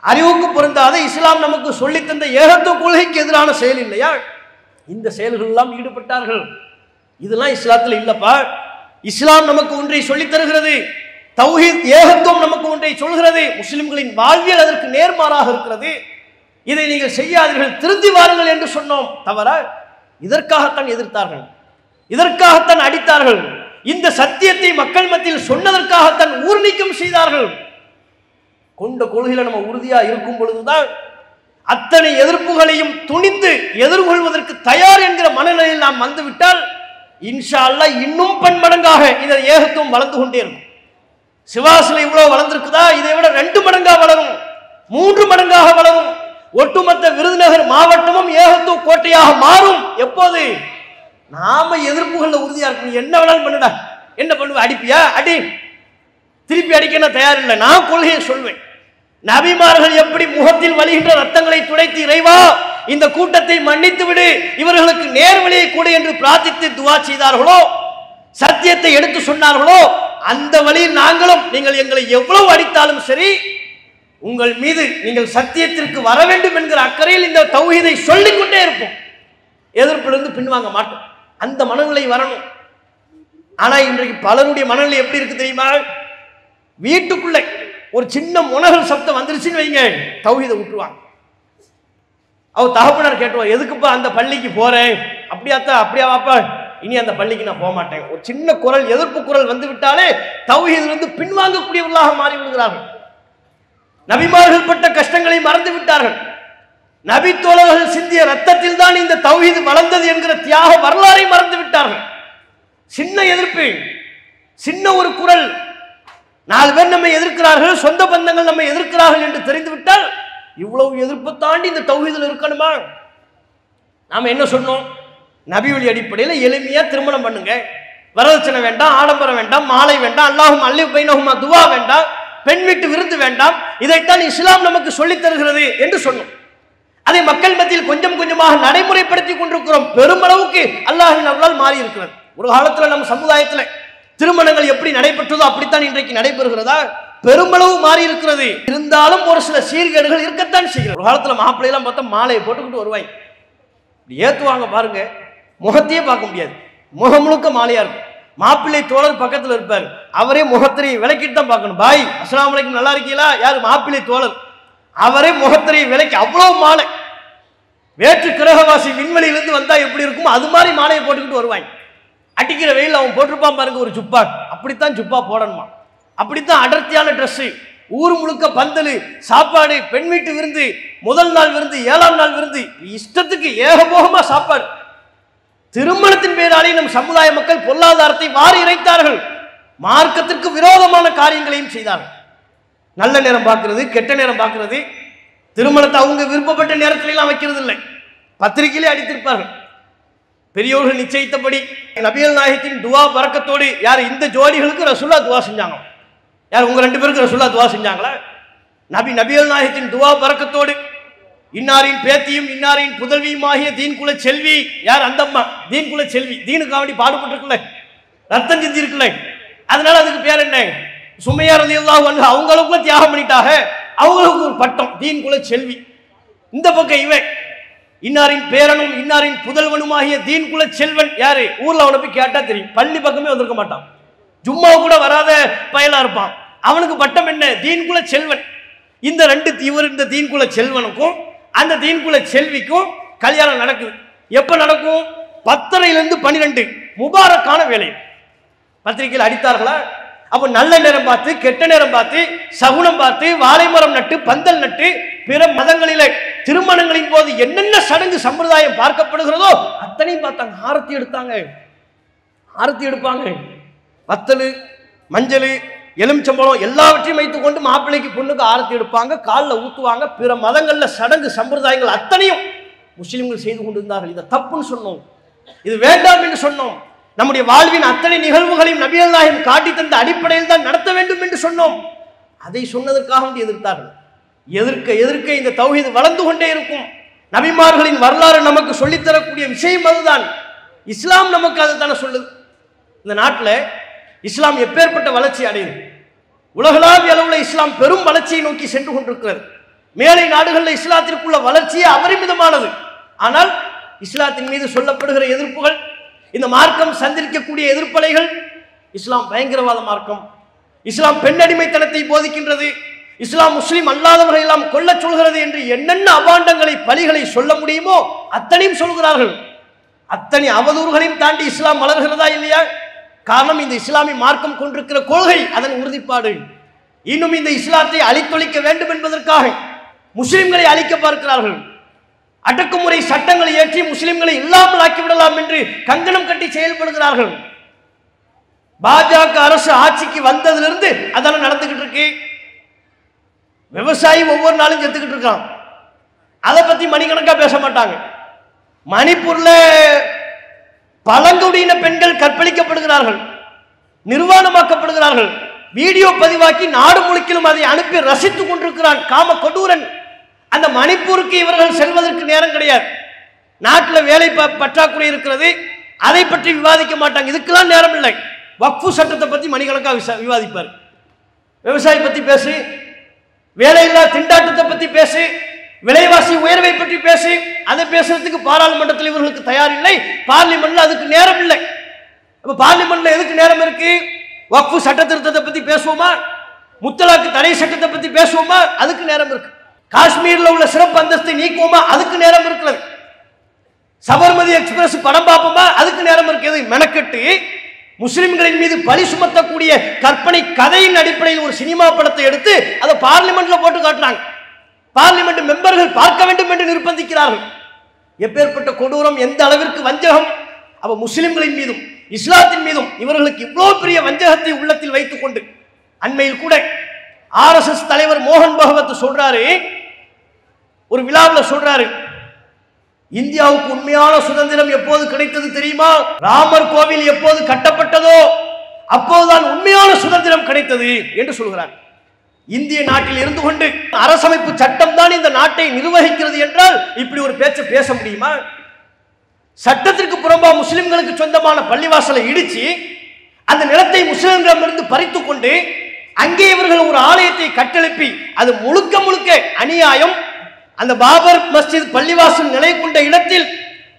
அறிவுக்கு பொருந்தாத இஸ்லாம் நமக்கு சொல்லித்தந்த ஏகத்துவ கொள்கைக்கு எதிரான செயல் இல்லையா? இந்த செயல்கள் எல்லாம் ஈடுபட்டார்கள். இதெல்லாம் இஸ்லாத்தில் இல்லப்பா. இஸ்லாம் நமக்கு ஒன்றை சொல்லித் தருகிறது, தௌஹீத் ஏகத்துவம் நமக்கு ஒன்றை சொல்கிறது. முஸ்லிம்களின் வாழ்வியல் அதற்கு நேர்மாறாக இருக்கிறது. இதை நீங்கள் செய்யாதீர்கள், திருந்தி வாருங்கள் என்று சொன்னோம். தவற? இதற்காகத்தான் எதிர்த்தார்கள், இதற்காகத்தான் அடித்தார்கள். இந்த சத்தியத்தை மக்கள் மத்தியில் சொன்னதற்காகத்தான் ஊர் நீக்கம் செய்தார்கள். கொண்ட கொள்கையில நம்ம உறுதியா இருக்கும் பொழுதுதான் அத்தனை எதிர்ப்புகளையும் துணிந்து எதிர்கொள்வதற்கு தயார் என்கிற மனநிலையில் நாம் வந்துவிட்டால் இன்ஷா அல்லாஹ் இன்னும் பன்மடங்காக இந்த ஏகத்துவம் வளர்ந்து கொண்டே இருக்கும். சிவாசில இவ்வளவு வளர்ந்திருக்குதா, இதை விட 2 மடங்காக வளரும், 3 மடங்காக வளரும். ஒட்டுமொத்த விருதுநகர் மாவட்டமும் ஏகத்துவ கோட்டையாக மாறும். எப்போது நாம எதிர்ப்புகள்ல உறுதியா இருக்கும். என்ன வேணாலும் பண்ணுடா, என்ன பண்ணுவ, அடிப்பியா அடி, திருப்பி அடிக்க நான் தயார் இல்லை. நான் கொள்கையை சொல்வேன். நபிமார்கள் எப்படி முகத்தில் வழிகின்ற ரத்தங்களை துடைத்து, இறைவா இந்த கூட்டத்தை மன்னித்து விடு, இவர்களுக்கு நேர்வழியை கூட என்று பிரார்த்தித்து துவா செய்தார்களோ, சத்தியத்தை எடுத்து சொன்னார்களோ, அந்த வழியில் நாங்களும் நீங்கள் எங்களை எவ்வளவு அடித்தாலும் சரி உங்கள் மீது நீங்கள் சத்தியத்திற்கு வர வேண்டும் என்கிற அக்கறையில் இந்த தௌஹீதை சொல்லிக் கொண்டே இருப்போம். எதிர்ப்பிலிருந்து பின்வாங்க மாட்டோம். அந்த மனநிலை வரணும். ஆனா இன்றைக்கு பலருடைய மனநிலை எப்படி இருக்கு தெரியுமா? வீட்டுக்குள்ள ஒரு சின்ன முனகல் சப்தம் வந்துருச்சுன்னு வைங்க, தௌஹீதை விட்டுருவாங்க. அவர் தகப்பனார் கேட்டுவார், எதுக்குப்பா அந்த பள்ளிக்கு போறேன்? அப்படியாத்தா, அப்படியா வாப்பா, இனி அந்த பள்ளிக்கு நான் போக மாட்டேன். ஒரு சின்ன குரல், எதிர்ப்பு குரல் வந்து விட்டாலே தௌஹீதிலிருந்து பின்வாங்கக்கூடியவர்களாக மாறி விடுகிறார்கள். நபிமார்கள் பட்ட கஷ்டங்களை மறந்து விட்டார்கள். நபி தோழர்கள் சிந்திய ரத்தத்தில் தான் இந்த தௌஹீது வளர்ந்தது என்கிற தியாக வரலாறை மறந்து விட்டார்கள். சின்ன எதிர்ப்பு, சின்ன ஒரு குரல், 4 பேர் நம்மை எதிர்க்கிறார்கள், சொந்த பந்தங்கள் நம்மை எதிர்க்கிறார்கள் என்று தெரிந்துவிட்டால் இவ்வளவு எதிர்ப்பை தாண்டி இந்த தௌஹீதில் இருக்கணுமா? நாம என்ன சொன்னோம்? நபி வழி அடிப்படையில் எளிமையா திருமணம் பண்ணுங்க, வரதட்சணை வேண்டாம், ஆடம்பரம் வேண்டாம், மாலை வேண்டாம், அல்லாஹும் அல்லிவ் பைனஹுமா துவா வேண்டாம், பெண் வீட்டு விருந்து வேண்டாம். இதைத்தான் இஸ்லாம் நமக்கு சொல்லித் தருகிறது என்று சொன்னோம். அதை மக்கள் மத்தியில் கொஞ்சம் கொஞ்சமாக நடைமுறைப்படுத்தி கொண்டிருக்கிறோம். பெருமளவுக்கு அல்லாஹ்வின் அருளால் மாறி இருக்கிறது. ஒரு காலத்துல நம்ம சமுதாயத்தில் திருமணங்கள் எப்படி நடைபெற்றதோ அப்படித்தான் இன்றைக்கு நடைபெறுகிறதா? பெருமளவு மாறி இருக்கிறது. இருந்தாலும் ஒரு சில சீர்கேடுகள் இருக்கத்தான் செய்கிறது. ஒரு காலத்துல மாப்பிள்ளையெல்லாம் பார்த்தா மாலையை போட்டுக்கிட்டு வருவாங்க, ஏத்துவாங்க பாருங்க, முகத்தையே பார்க்க முடியாது, முகம் முழுக்க மாலையா இருக்கும். மாப்பிள்ளை தோழர் பக்கத்தில் இருப்பார், அவரே முகத்திரையை விளக்கிட்டு தான் பார்க்கணும். பாய் அஸ்ஸலாமு அலைக்கும், நல்லா இருக்கீங்களா? யாரு? மாப்பிள்ளை தோழர். அவரே முகத்திரையை விளக்கி, அவ்வளவு மாலை. வேற்று கிரகவாசி விண்வெளியிலிருந்து வந்தா எப்படி இருக்கும் அது மாதிரி மாலையை போட்டுக்கிட்டு வருவாங்க. அடிக்கிற வெயில் அவன் போட்டிருப்பான் பாருங்க ஒரு ஜுப்பா, அப்படித்தான் ஜுப்பா போடணுமா, அப்படித்தான் அடர்த்தியான ட்ரெஸ், ஊர் முழுக்க பந்தல், சாப்பாடு, பெண் வீட்டு விருந்து, முதல் நாள் விருந்து, 7ஆம் நாள் விருந்து, இஷ்டத்துக்கு ஏகபோகமா சாப்பாடு. திருமணத்தின் பேராலே நம் சமுதாய மக்கள் பொருளாதாரத்தை வாரி இறைத்தார்கள். மார்க்கத்திற்கு விரோதமான காரியங்களையும் செய்தார்கள். நல்ல நேரம் பார்க்கிறது, கெட்ட நேரம் பார்க்கிறது, திருமணத்தை அவங்க விருப்பப்பட்ட நேரத்தில எல்லாம் வைக்கிறது இல்லை, பத்திரிகையிலே அடித்திருப்பார்கள். பெரியோர்கள் நிச்சயித்தபடி நபிகள் நாயகத்தின் துவா பரக்கத்தோடு யார் இந்த ஜோடிகளுக்கு ரசூலா துவா செஞ்சாங்க? யார் உங்க 2 பேருக்கு ரசூலா துவா செஞ்சாங்களா? நபிகள் நாயகத்தின் துவா பரக்கத்தோடு இன்னாரின் பேத்தியும் இன்னாரின் புதல்வியும் ஆகிய தீன்குல செல்வி. யார்? அந்த அம்மா தீன்குல செல்வி. தீனுக்காவடி பாடுபட்டு இருக்குல்ல, ரத்தம் சிந்தி இருக்குல்ல, அதனால அதுக்கு பேர் என்ன? சுமையா ரலியல்லாஹு அன்ஹா அவங்களுக்குள்ள தியாகம் பண்ணிட்டாக, அவங்களுக்கு ஒரு பட்டம் தீன்குல செல்வி. இந்த பக்கம் இவன் இன்னாரின் பேரனும் இன்னாரின் புதல்வனும் ஆகிய தீன்குல செல்வன். யாரு? ஊர்ல அவனை போய் கேட்டா தெரியும், பள்ளி பக்கமே வந்திருக்க மாட்டான், ஜும்மா கூட வராத பயலா இருப்பான். அவனுக்கு பட்டம் என்ன? தீன்குல செல்வன். இந்த இந்த தீன்குல செல்வனுக்கும் அந்த தீன்குல செல்விக்கும் கல்யாணம் நடக்குது. எப்ப நடக்கும்? 10:30 12 முபாரக்கான வேலை. பத்திரிகையில் அடித்தார்களா? அப்ப நல்ல நேரம் பார்த்து, கெட்ட நேரம் பார்த்து, சகுனம் பார்த்து, வாழை மரம் நட்டு, பந்தல் நட்டு, பிற மதங்களில திருமணங்களின் போது என்னென்ன சடங்கு சம்பிரதாயம் பார்க்கப்படுகிறதோ அத்தனையும் பார்த்தாங்க. ஆரத்தி எடுத்தாங்க, ஆரத்தி எடுப்பாங்க. வத்தல், மஞ்சள், எலுமிச்சம்பழம் எல்லாவற்றையும் வைத்துக் கொண்டு மாப்பிள்ளைக்கு பொண்ணுக்கு ஆரத்தி எடுப்பாங்க, காலில் ஊத்துவாங்க. பிற மதங்கள்ல சடங்கு சம்பிரதாயங்கள் அத்தனையும் முஸ்லிம்கள் செய்து கொண்டிருந்தார்கள். இதை தப்புன்னு சொன்னோம், இது வேண்டாம் என்று சொன்னோம். நம்முடைய வாழ்வின் அத்தனை நிகழ்வுகளையும் நபிகள் நாயகம் காட்டி தந்த அடிப்படையில் தான் நடத்த வேண்டும் என்று சொன்னோம். அதை சொன்னதற்காக எதிர்த்தார்கள். எதிர்க்க எதிர்க்க இந்த தௌஹீது வளர்ந்து கொண்டே இருக்கும். நபிமார்களின் வரலாறு நமக்கு சொல்லித்தரக்கூடிய விஷயம் அதுதான். இஸ்லாம் நமக்கு அதுதானே சொல்லுது. இந்த நாட்டில் இஸ்லாம் எப்பேற்பட்ட வளர்ச்சி அடையுது. உலகளாவிய அளவில் இஸ்லாம் பெரும் வளர்ச்சியை நோக்கி சென்று கொண்டிருக்கிறது. மேலை நாடுகளில் இஸ்லாத்திற்குள்ள வளர்ச்சியே அபரிமிதமானது. ஆனால் இஸ்லாத்தின் மீது சொல்லப்படுகிற எதிர்ப்புகள், இந்த மார்க்கம் சந்திரிக்கக்கூடிய எதிர்ப்பலைகள், இஸ்லாம் பயங்கரவாத மார்க்கம், இஸ்லாம் பெண்ணடிமைத்தனத்தை போதிக்கின்றது, இஸ்லாம் முஸ்லிம் அல்லாதவர்கள் எல்லாம் கொல்ல சொல்கிறது என்று என்னென்ன அபாண்டங்களை பலிகளை சொல்ல முடியுமோ அத்தனையும் சொல்கிறார்கள். அத்தனை அவதூறுகளையும் தாண்டி இஸ்லாம் வளர்கிறதா இல்லையா? காரணம், இந்த இஸ்லாமிய மார்க்கம் கொண்டிருக்கிற கொள்கை, அதன் உறுதிப்பாடு. இன்னும் இந்த இஸ்லாத்தை அழித்தொழிக்க வேண்டும் என்பதற்காக முஸ்லிம்களை அழிக்க பார்க்கிறார்கள். அடக்குமுறை சட்டங்களை ஏற்றி முஸ்லிம்களை இல்லாமல் ஆக்கிவிடலாம் என்று கங்கணம் கட்டி செயல்படுகிறார்கள். பாஜக அரசு ஆட்சிக்கு வந்ததிலிருந்து அதான நடந்துகிட்டு இருக்கு. விவசாயி ஒவ்வொரு நாளும் செத்துக்கிட்டு இருக்கான். அதை பத்தி மணிக்கணக்கா பேச மாட்டாங்க. மணிப்பூர்ல பழங்குடியின பெண்கள் கற்பழிக்கப்படுகிறார்கள், நிர்வாணமாக்கப்படுகிறார்கள். வீடியோ பதிவாக்கி நாடு முழுக்கிலும் அதை அனுப்பி ரசித்துக் கொண்டிருக்கிறான் காம கொடூரன். அந்த மணிப்பூருக்கு இவர்கள் செல்வதற்கு நேரம் கிடையாது. நாட்டில் வேலை பற்றாக்குறை இருக்கிறது, அதை பற்றி விவாதிக்க மாட்டாங்க. இதுக்கெல்லாம் நேரம் இல்லை. வக்ஃபு சட்டத்தை பற்றி மணிக்கணக்காக விவாதிப்பார். விவசாயி பற்றி பேசு, வேலையில்லா திண்டாட்டத்தை பற்றி பேசு, விலைவாசி உயர்வை பற்றி பேசி, அதை பேசுறதுக்கு பாராளுமன்றத்தில் இவர்களுக்கு தயார் இல்லை. பார்லிமெண்ட்ல அதுக்கு நேரம் இல்லை. அப்ப பார்லிமெண்ட்ல எதுக்கு நேரம் இருக்கு? வக்ஃபு சட்ட திருத்தத்தை பத்தி பேசுவோமா? முத்தலாக்கு தடை சட்டத்தை பத்தி பேசுவோமா? அதுக்கு நேரம் இருக்கு. காஷ்மீர்ல உள்ள சிறப்பு அந்தஸ்தை நீக்குவோமா? அதுக்கு நேரம் இருக்கிறது. சபர்மதி எக்ஸ்பிரஸ் படம் பார்ப்போமா? அதுக்கு நேரம் இருக்கிறது. மெனக்கெட்டு முஸ்லிம்களின் மீது பழி சுமத்தக்கூடிய கற்பனை கதையின் அடிப்படையில் ஒரு சினிமா படத்தை எடுத்து அதை பார்லிமெண்ட்ல போட்டு காட்டுறாங்க. பார்லிமெண்ட் மெம்பர்கள் பார்க்க வேண்டும் என்று நிர்பந்திக்கிறார்கள். எப்பேற்பட்ட கொடூரம், எந்த அளவிற்கு வஞ்சகம்! அவ முஸ்லிம்களின் மீதும் இஸ்லாத்தின் மீதும் இவர்களுக்கு இவ்வளவு பெரிய வஞ்சகத்தை உள்ளத்தில் வைத்துக் கொண்டு, அண்மையில் கூட RSS தலைவர் மோகன் பகவத் சொல்றாரு, ஒரு விழாவில் சொல்றாரு, இந்தியாவுக்கு உண்மையான சுதந்திரம் எப்போது கிடைத்தது தெரியுமா? ராமர் கோவில் எப்போது கட்டப்பட்டதோ அப்போதுதான் உண்மையான சுதந்திரம் கிடைத்தது என்று சொல்கிறார். இந்திய நாட்டில் இருந்து கொண்டு அரசமைப்பு சட்டம் தான் இந்த நாட்டை நிர்வகிக்கிறது என்றால் இப்படி ஒரு பேச்சை பேச முடியுமா? சட்டத்திற்கு புறம்பா முஸ்லிம்களுக்கு சொந்தமான பள்ளிவாசலை இடிச்சு அந்த நிலத்தை முஸ்லிம்களிடமிருந்து பறித்துக் கொண்டு அங்கே இவர்கள் ஒரு ஆலயத்தை கட்டெழுப்பி அது முழுக்க முழுக்க அநியாயம். அந்த பாபர் மஸ்ஜித் பள்ளிவாசல் நிலை கொண்ட இடத்தில்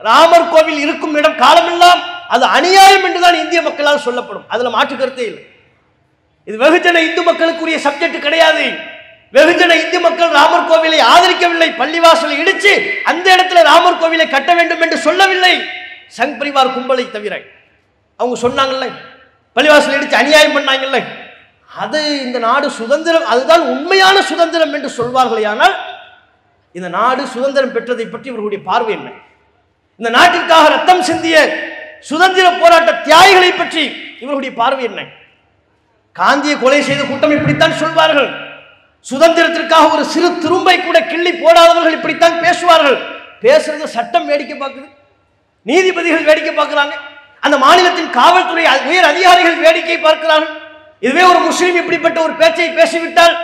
ராமர் கோவில் இருக்கும் இடம் காலமெல்லாம் அது அநியாயம் என்றுதான் இந்திய மக்களால் சொல்லப்படும். அதுல மாற்று கருத்தே இல்லை. இது வெகுஜன இந்து மக்களுக்குரிய சப்ஜெக்ட் கிடையாது. வெகுஜன இந்து மக்கள் ராமர் கோவிலை ஆதரிக்கவில்லை. பள்ளிவாசலை இடிச்சு அந்த இடத்துல ராமர் கோவிலை கட்ட வேண்டும் என்று சொல்லவில்லை. சங் பரிவார் கும்பலை தவிர அவங்க சொன்னாங்கல்ல, பள்ளிவாசலை இடிச்சு அநியாயம் பண்ணாங்கல்ல, அது இந்த நாடு சுதந்திரம், அதுதான் உண்மையான சுதந்திரம் என்று சொல்வார்களே. ஆனால் இந்த நாடு சுதந்திரம் பெற்றதை பற்றி இவர்களுடைய பார்வை என்ன? இந்த நாட்டிற்காக ரத்தம் சிந்திய சுதந்திர போராட்ட தியாகிகளை பற்றி இவர்களுடைய பார்வை என்ன? காந்தியை கொலை செய்த கூட்டம் இப்படித்தான் சொல்வார்கள். சுதந்திரத்திற்காக ஒரு சிறு துரும்பை கூட கிள்ளி போடாதவர்கள் இப்படித்தான் பேசுவார்கள். பேசுறது சட்டம் வேடிக்கை பார்க்குது, நீதிபதிகள் வேடிக்கை பார்க்கிறாங்க, அந்த மாநிலத்தின் காவல்துறை உயர் அதிகாரிகள் வேடிக்கை பார்க்கிறார்கள். இதுவே ஒரு முஸ்லீம் இப்படிப்பட்ட ஒரு பேச்சை பேசிவிட்டால்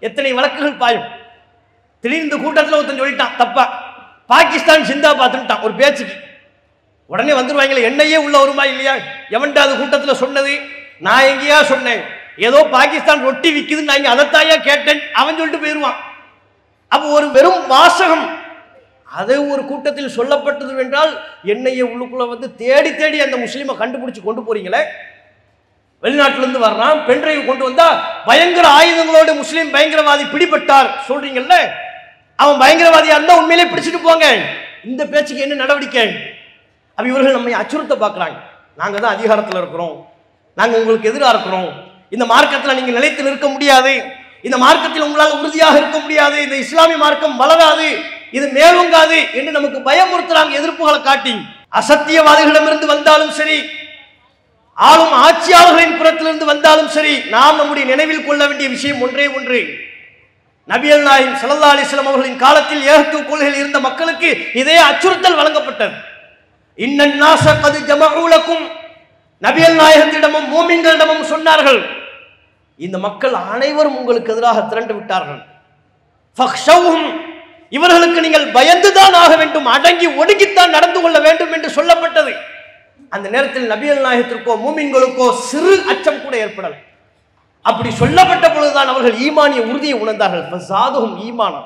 எத்தனை வழக்குகள் பாயும், திடீர்னு இந்த கூட்டத்தில் ஒருத்தன் சொல்லிட்டான் தப்பா, பாகிஸ்தான் சிந்தாபாத்தான் ஒரு பேச்சுக்கு. உடனே வந்துருவாங்களே, என்னையே உள்ள வருமா இல்லையா? எவன்டா அது கூட்டத்தில் சொன்னது? நான் எங்கேயா சொன்னேன்? ஏதோ பாகிஸ்தான் ரொட்டி விற்குதுன்னு நான் அதைத்தாயா கேட்டேன், அவன் சொல்லிட்டு போயிடுவான். அப்போ ஒரு வெறும் வாசகம் அது ஒரு கூட்டத்தில் சொல்லப்பட்டது என்றால் என்னையே உள்ளுக்குள்ள வந்து தேடி தேடி அந்த முஸ்லீமை கண்டுபிடிச்சு கொண்டு போறீங்களே. வெளிநாட்டிலிருந்து வர்றான், பென்ட்ரைவ் கொண்டு வந்தா பயங்கர ஆயுதங்களோடு முஸ்லீம் பயங்கரவாதி பிடிபட்டார் சொல்றீங்கல்ல, அவன் பயங்கரவாதியா இருந்தா உண்மையிலே பிடிச்சிட்டு போங்க. இந்த பேச்சுக்கு என்ன நடவடிக்கை? அப்ப இவர்கள் நம்மை அச்சுறுத்த பார்க்குறாங்க. நாங்க தான் அதிகாரத்தில் இருக்கிறோம், நாங்க உங்களுக்கு எதிராக இருக்கிறோம், இந்த மார்க்கத்தில் நீங்க நிலைத்து நிற்க முடியாது, இந்த மார்க்கத்தில் உங்களால் உறுதியாக இருக்க முடியாது, இந்த இஸ்லாமிய மார்க்கம் வளராது, இது மேலோங்காது என்று நமக்கு பயமுறுத்துறாங்க. எதிர்ப்புகளை காட்டி அசத்தியவாதிகளிடமிருந்து வந்தாலும் சரி, ஆளும் ஆட்சியாளர்களின் புறத்திலிருந்து வந்தாலும் சரி, நாம் நம்முடைய நினைவில் கொள்ள வேண்டிய விஷயம் ஒன்றே ஒன்று. நபிகள் நாயகம் ஸல்லல்லாஹு அலைஹி வஸல்லம் அவர்களின் காலத்தில் ஏகத்துவ கொள்கையில் இருந்த மக்களுக்கு இதே அச்சுறுத்தல் வழங்கப்பட்டது. இன்னன் நாஸ கத் ஜமஉ லக்கும், நபிகள் நாயகத்திடமும் மூமின்களிடமும் சொன்னார்கள், இந்த மக்கள் அனைவரும் உங்களுக்கு எதிராக திரண்டு விட்டார்கள். ஃபக்ஷௌஹும், இவர்களுக்கு நீங்கள் பயந்துதான் ஆக வேண்டும், அடங்கி ஒடுங்கித்தான் நடந்து கொள்ள வேண்டும் என்று சொல்லப்பட்டது. அந்த நேரத்தில் நபிகள் நாயகத்திற்கோ மூமின்களுக்கோ சிறு அச்சம் கூட ஏற்படலை. அப்படி சொல்லப்பட்ட பொழுதுதான் அவர்கள் ஈமானிய உறுதியை உணர்ந்தார்கள். ஃபஸாதுஹும் ஈமானா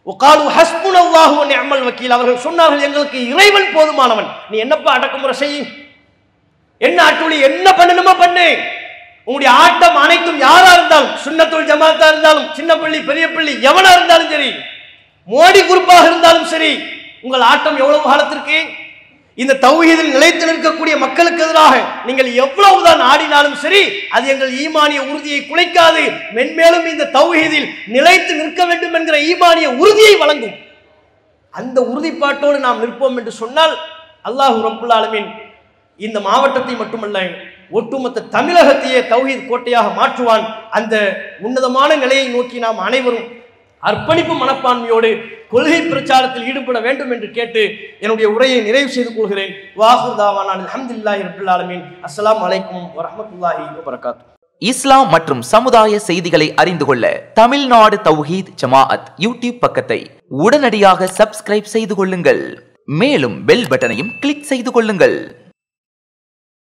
வகாலு ஹஸ்புனல்லாஹு வ நிஅமல் வக்கீல், அவர்கள் சொன்னார்கள், எங்களுக்கு இறைவன் போதுமானவன், நீ என்னப்பா அடக்குமுறை செய், என்ன அட்டுழி என்ன பண்ணணுமோ பண்ணு, உங்களுடைய ஆட்டம் அனைத்தும் யாரா இருந்தாலும், சுன்னத்துல் ஜமாத்தா இருந்தாலும், சின்ன பள்ளி பெரிய பள்ளி எவனா இருந்தாலும் சரி, மோடி குரூப்பாக இருந்தாலும் சரி, உங்கள் ஆட்டம் எவ்வளவு காலத்திற்கு? இந்த தௌஹீதில் நிலைத்து நிற்கக்கூடிய மக்களுக்கு எதிராக நீங்கள் எவ்வளவுதான் ஆடினாலும் சரி, அது எங்கள் ஈமானிய உறுதியை குலைக்காது, மென்மேலும் இந்த தௌஹீதில் நிலைத்து நிற்க வேண்டும் என்கிற ஈமானிய உறுதியை வழங்கும். அந்த உறுதிப்பாட்டோடு நாம் நிற்போம் என்று சொன்னால் அல்லாஹ் ரப்புல் ஆலமீன் இந்த மாவட்டத்தை மட்டுமல்ல ஒட்டுமொத்த தமிழகத்தையே தௌஹீத் கோட்டையாக மாற்றுவான். அந்த உன்னதமான நிலையை நோக்கி நாம் அனைவரும் அர்ப்பணிப்பு மனப்பான்மையோடு கொள்கை பிரச்சாரத்தில் ஈடுபட வேண்டும் என்று கேட்டு என்னுடைய உரையை நிறைவு செய்து கொள்கிறேன். வாஹிர் தாவானா அல்ஹம்துலில்லாஹி ரப்பில் ஆலமீன். அஸ்ஸலாமு அலைக்கும் வரஹ்மத்துல்லாஹி வபரகாத்துஹு. இஸ்லாம் மற்றும் சமுதாய செய்திகளை அறிந்து கொள்ள தமிழ்நாடு தௌஹீத் ஜமாஅத் யூடியூப் பக்கத்தை உடனடியாக சப்ஸ்கிரைப் செய்து கொள்ளுங்கள். மேலும் பெல் பட்டனையும் கிளிக் செய்து கொள்ளுங்கள்.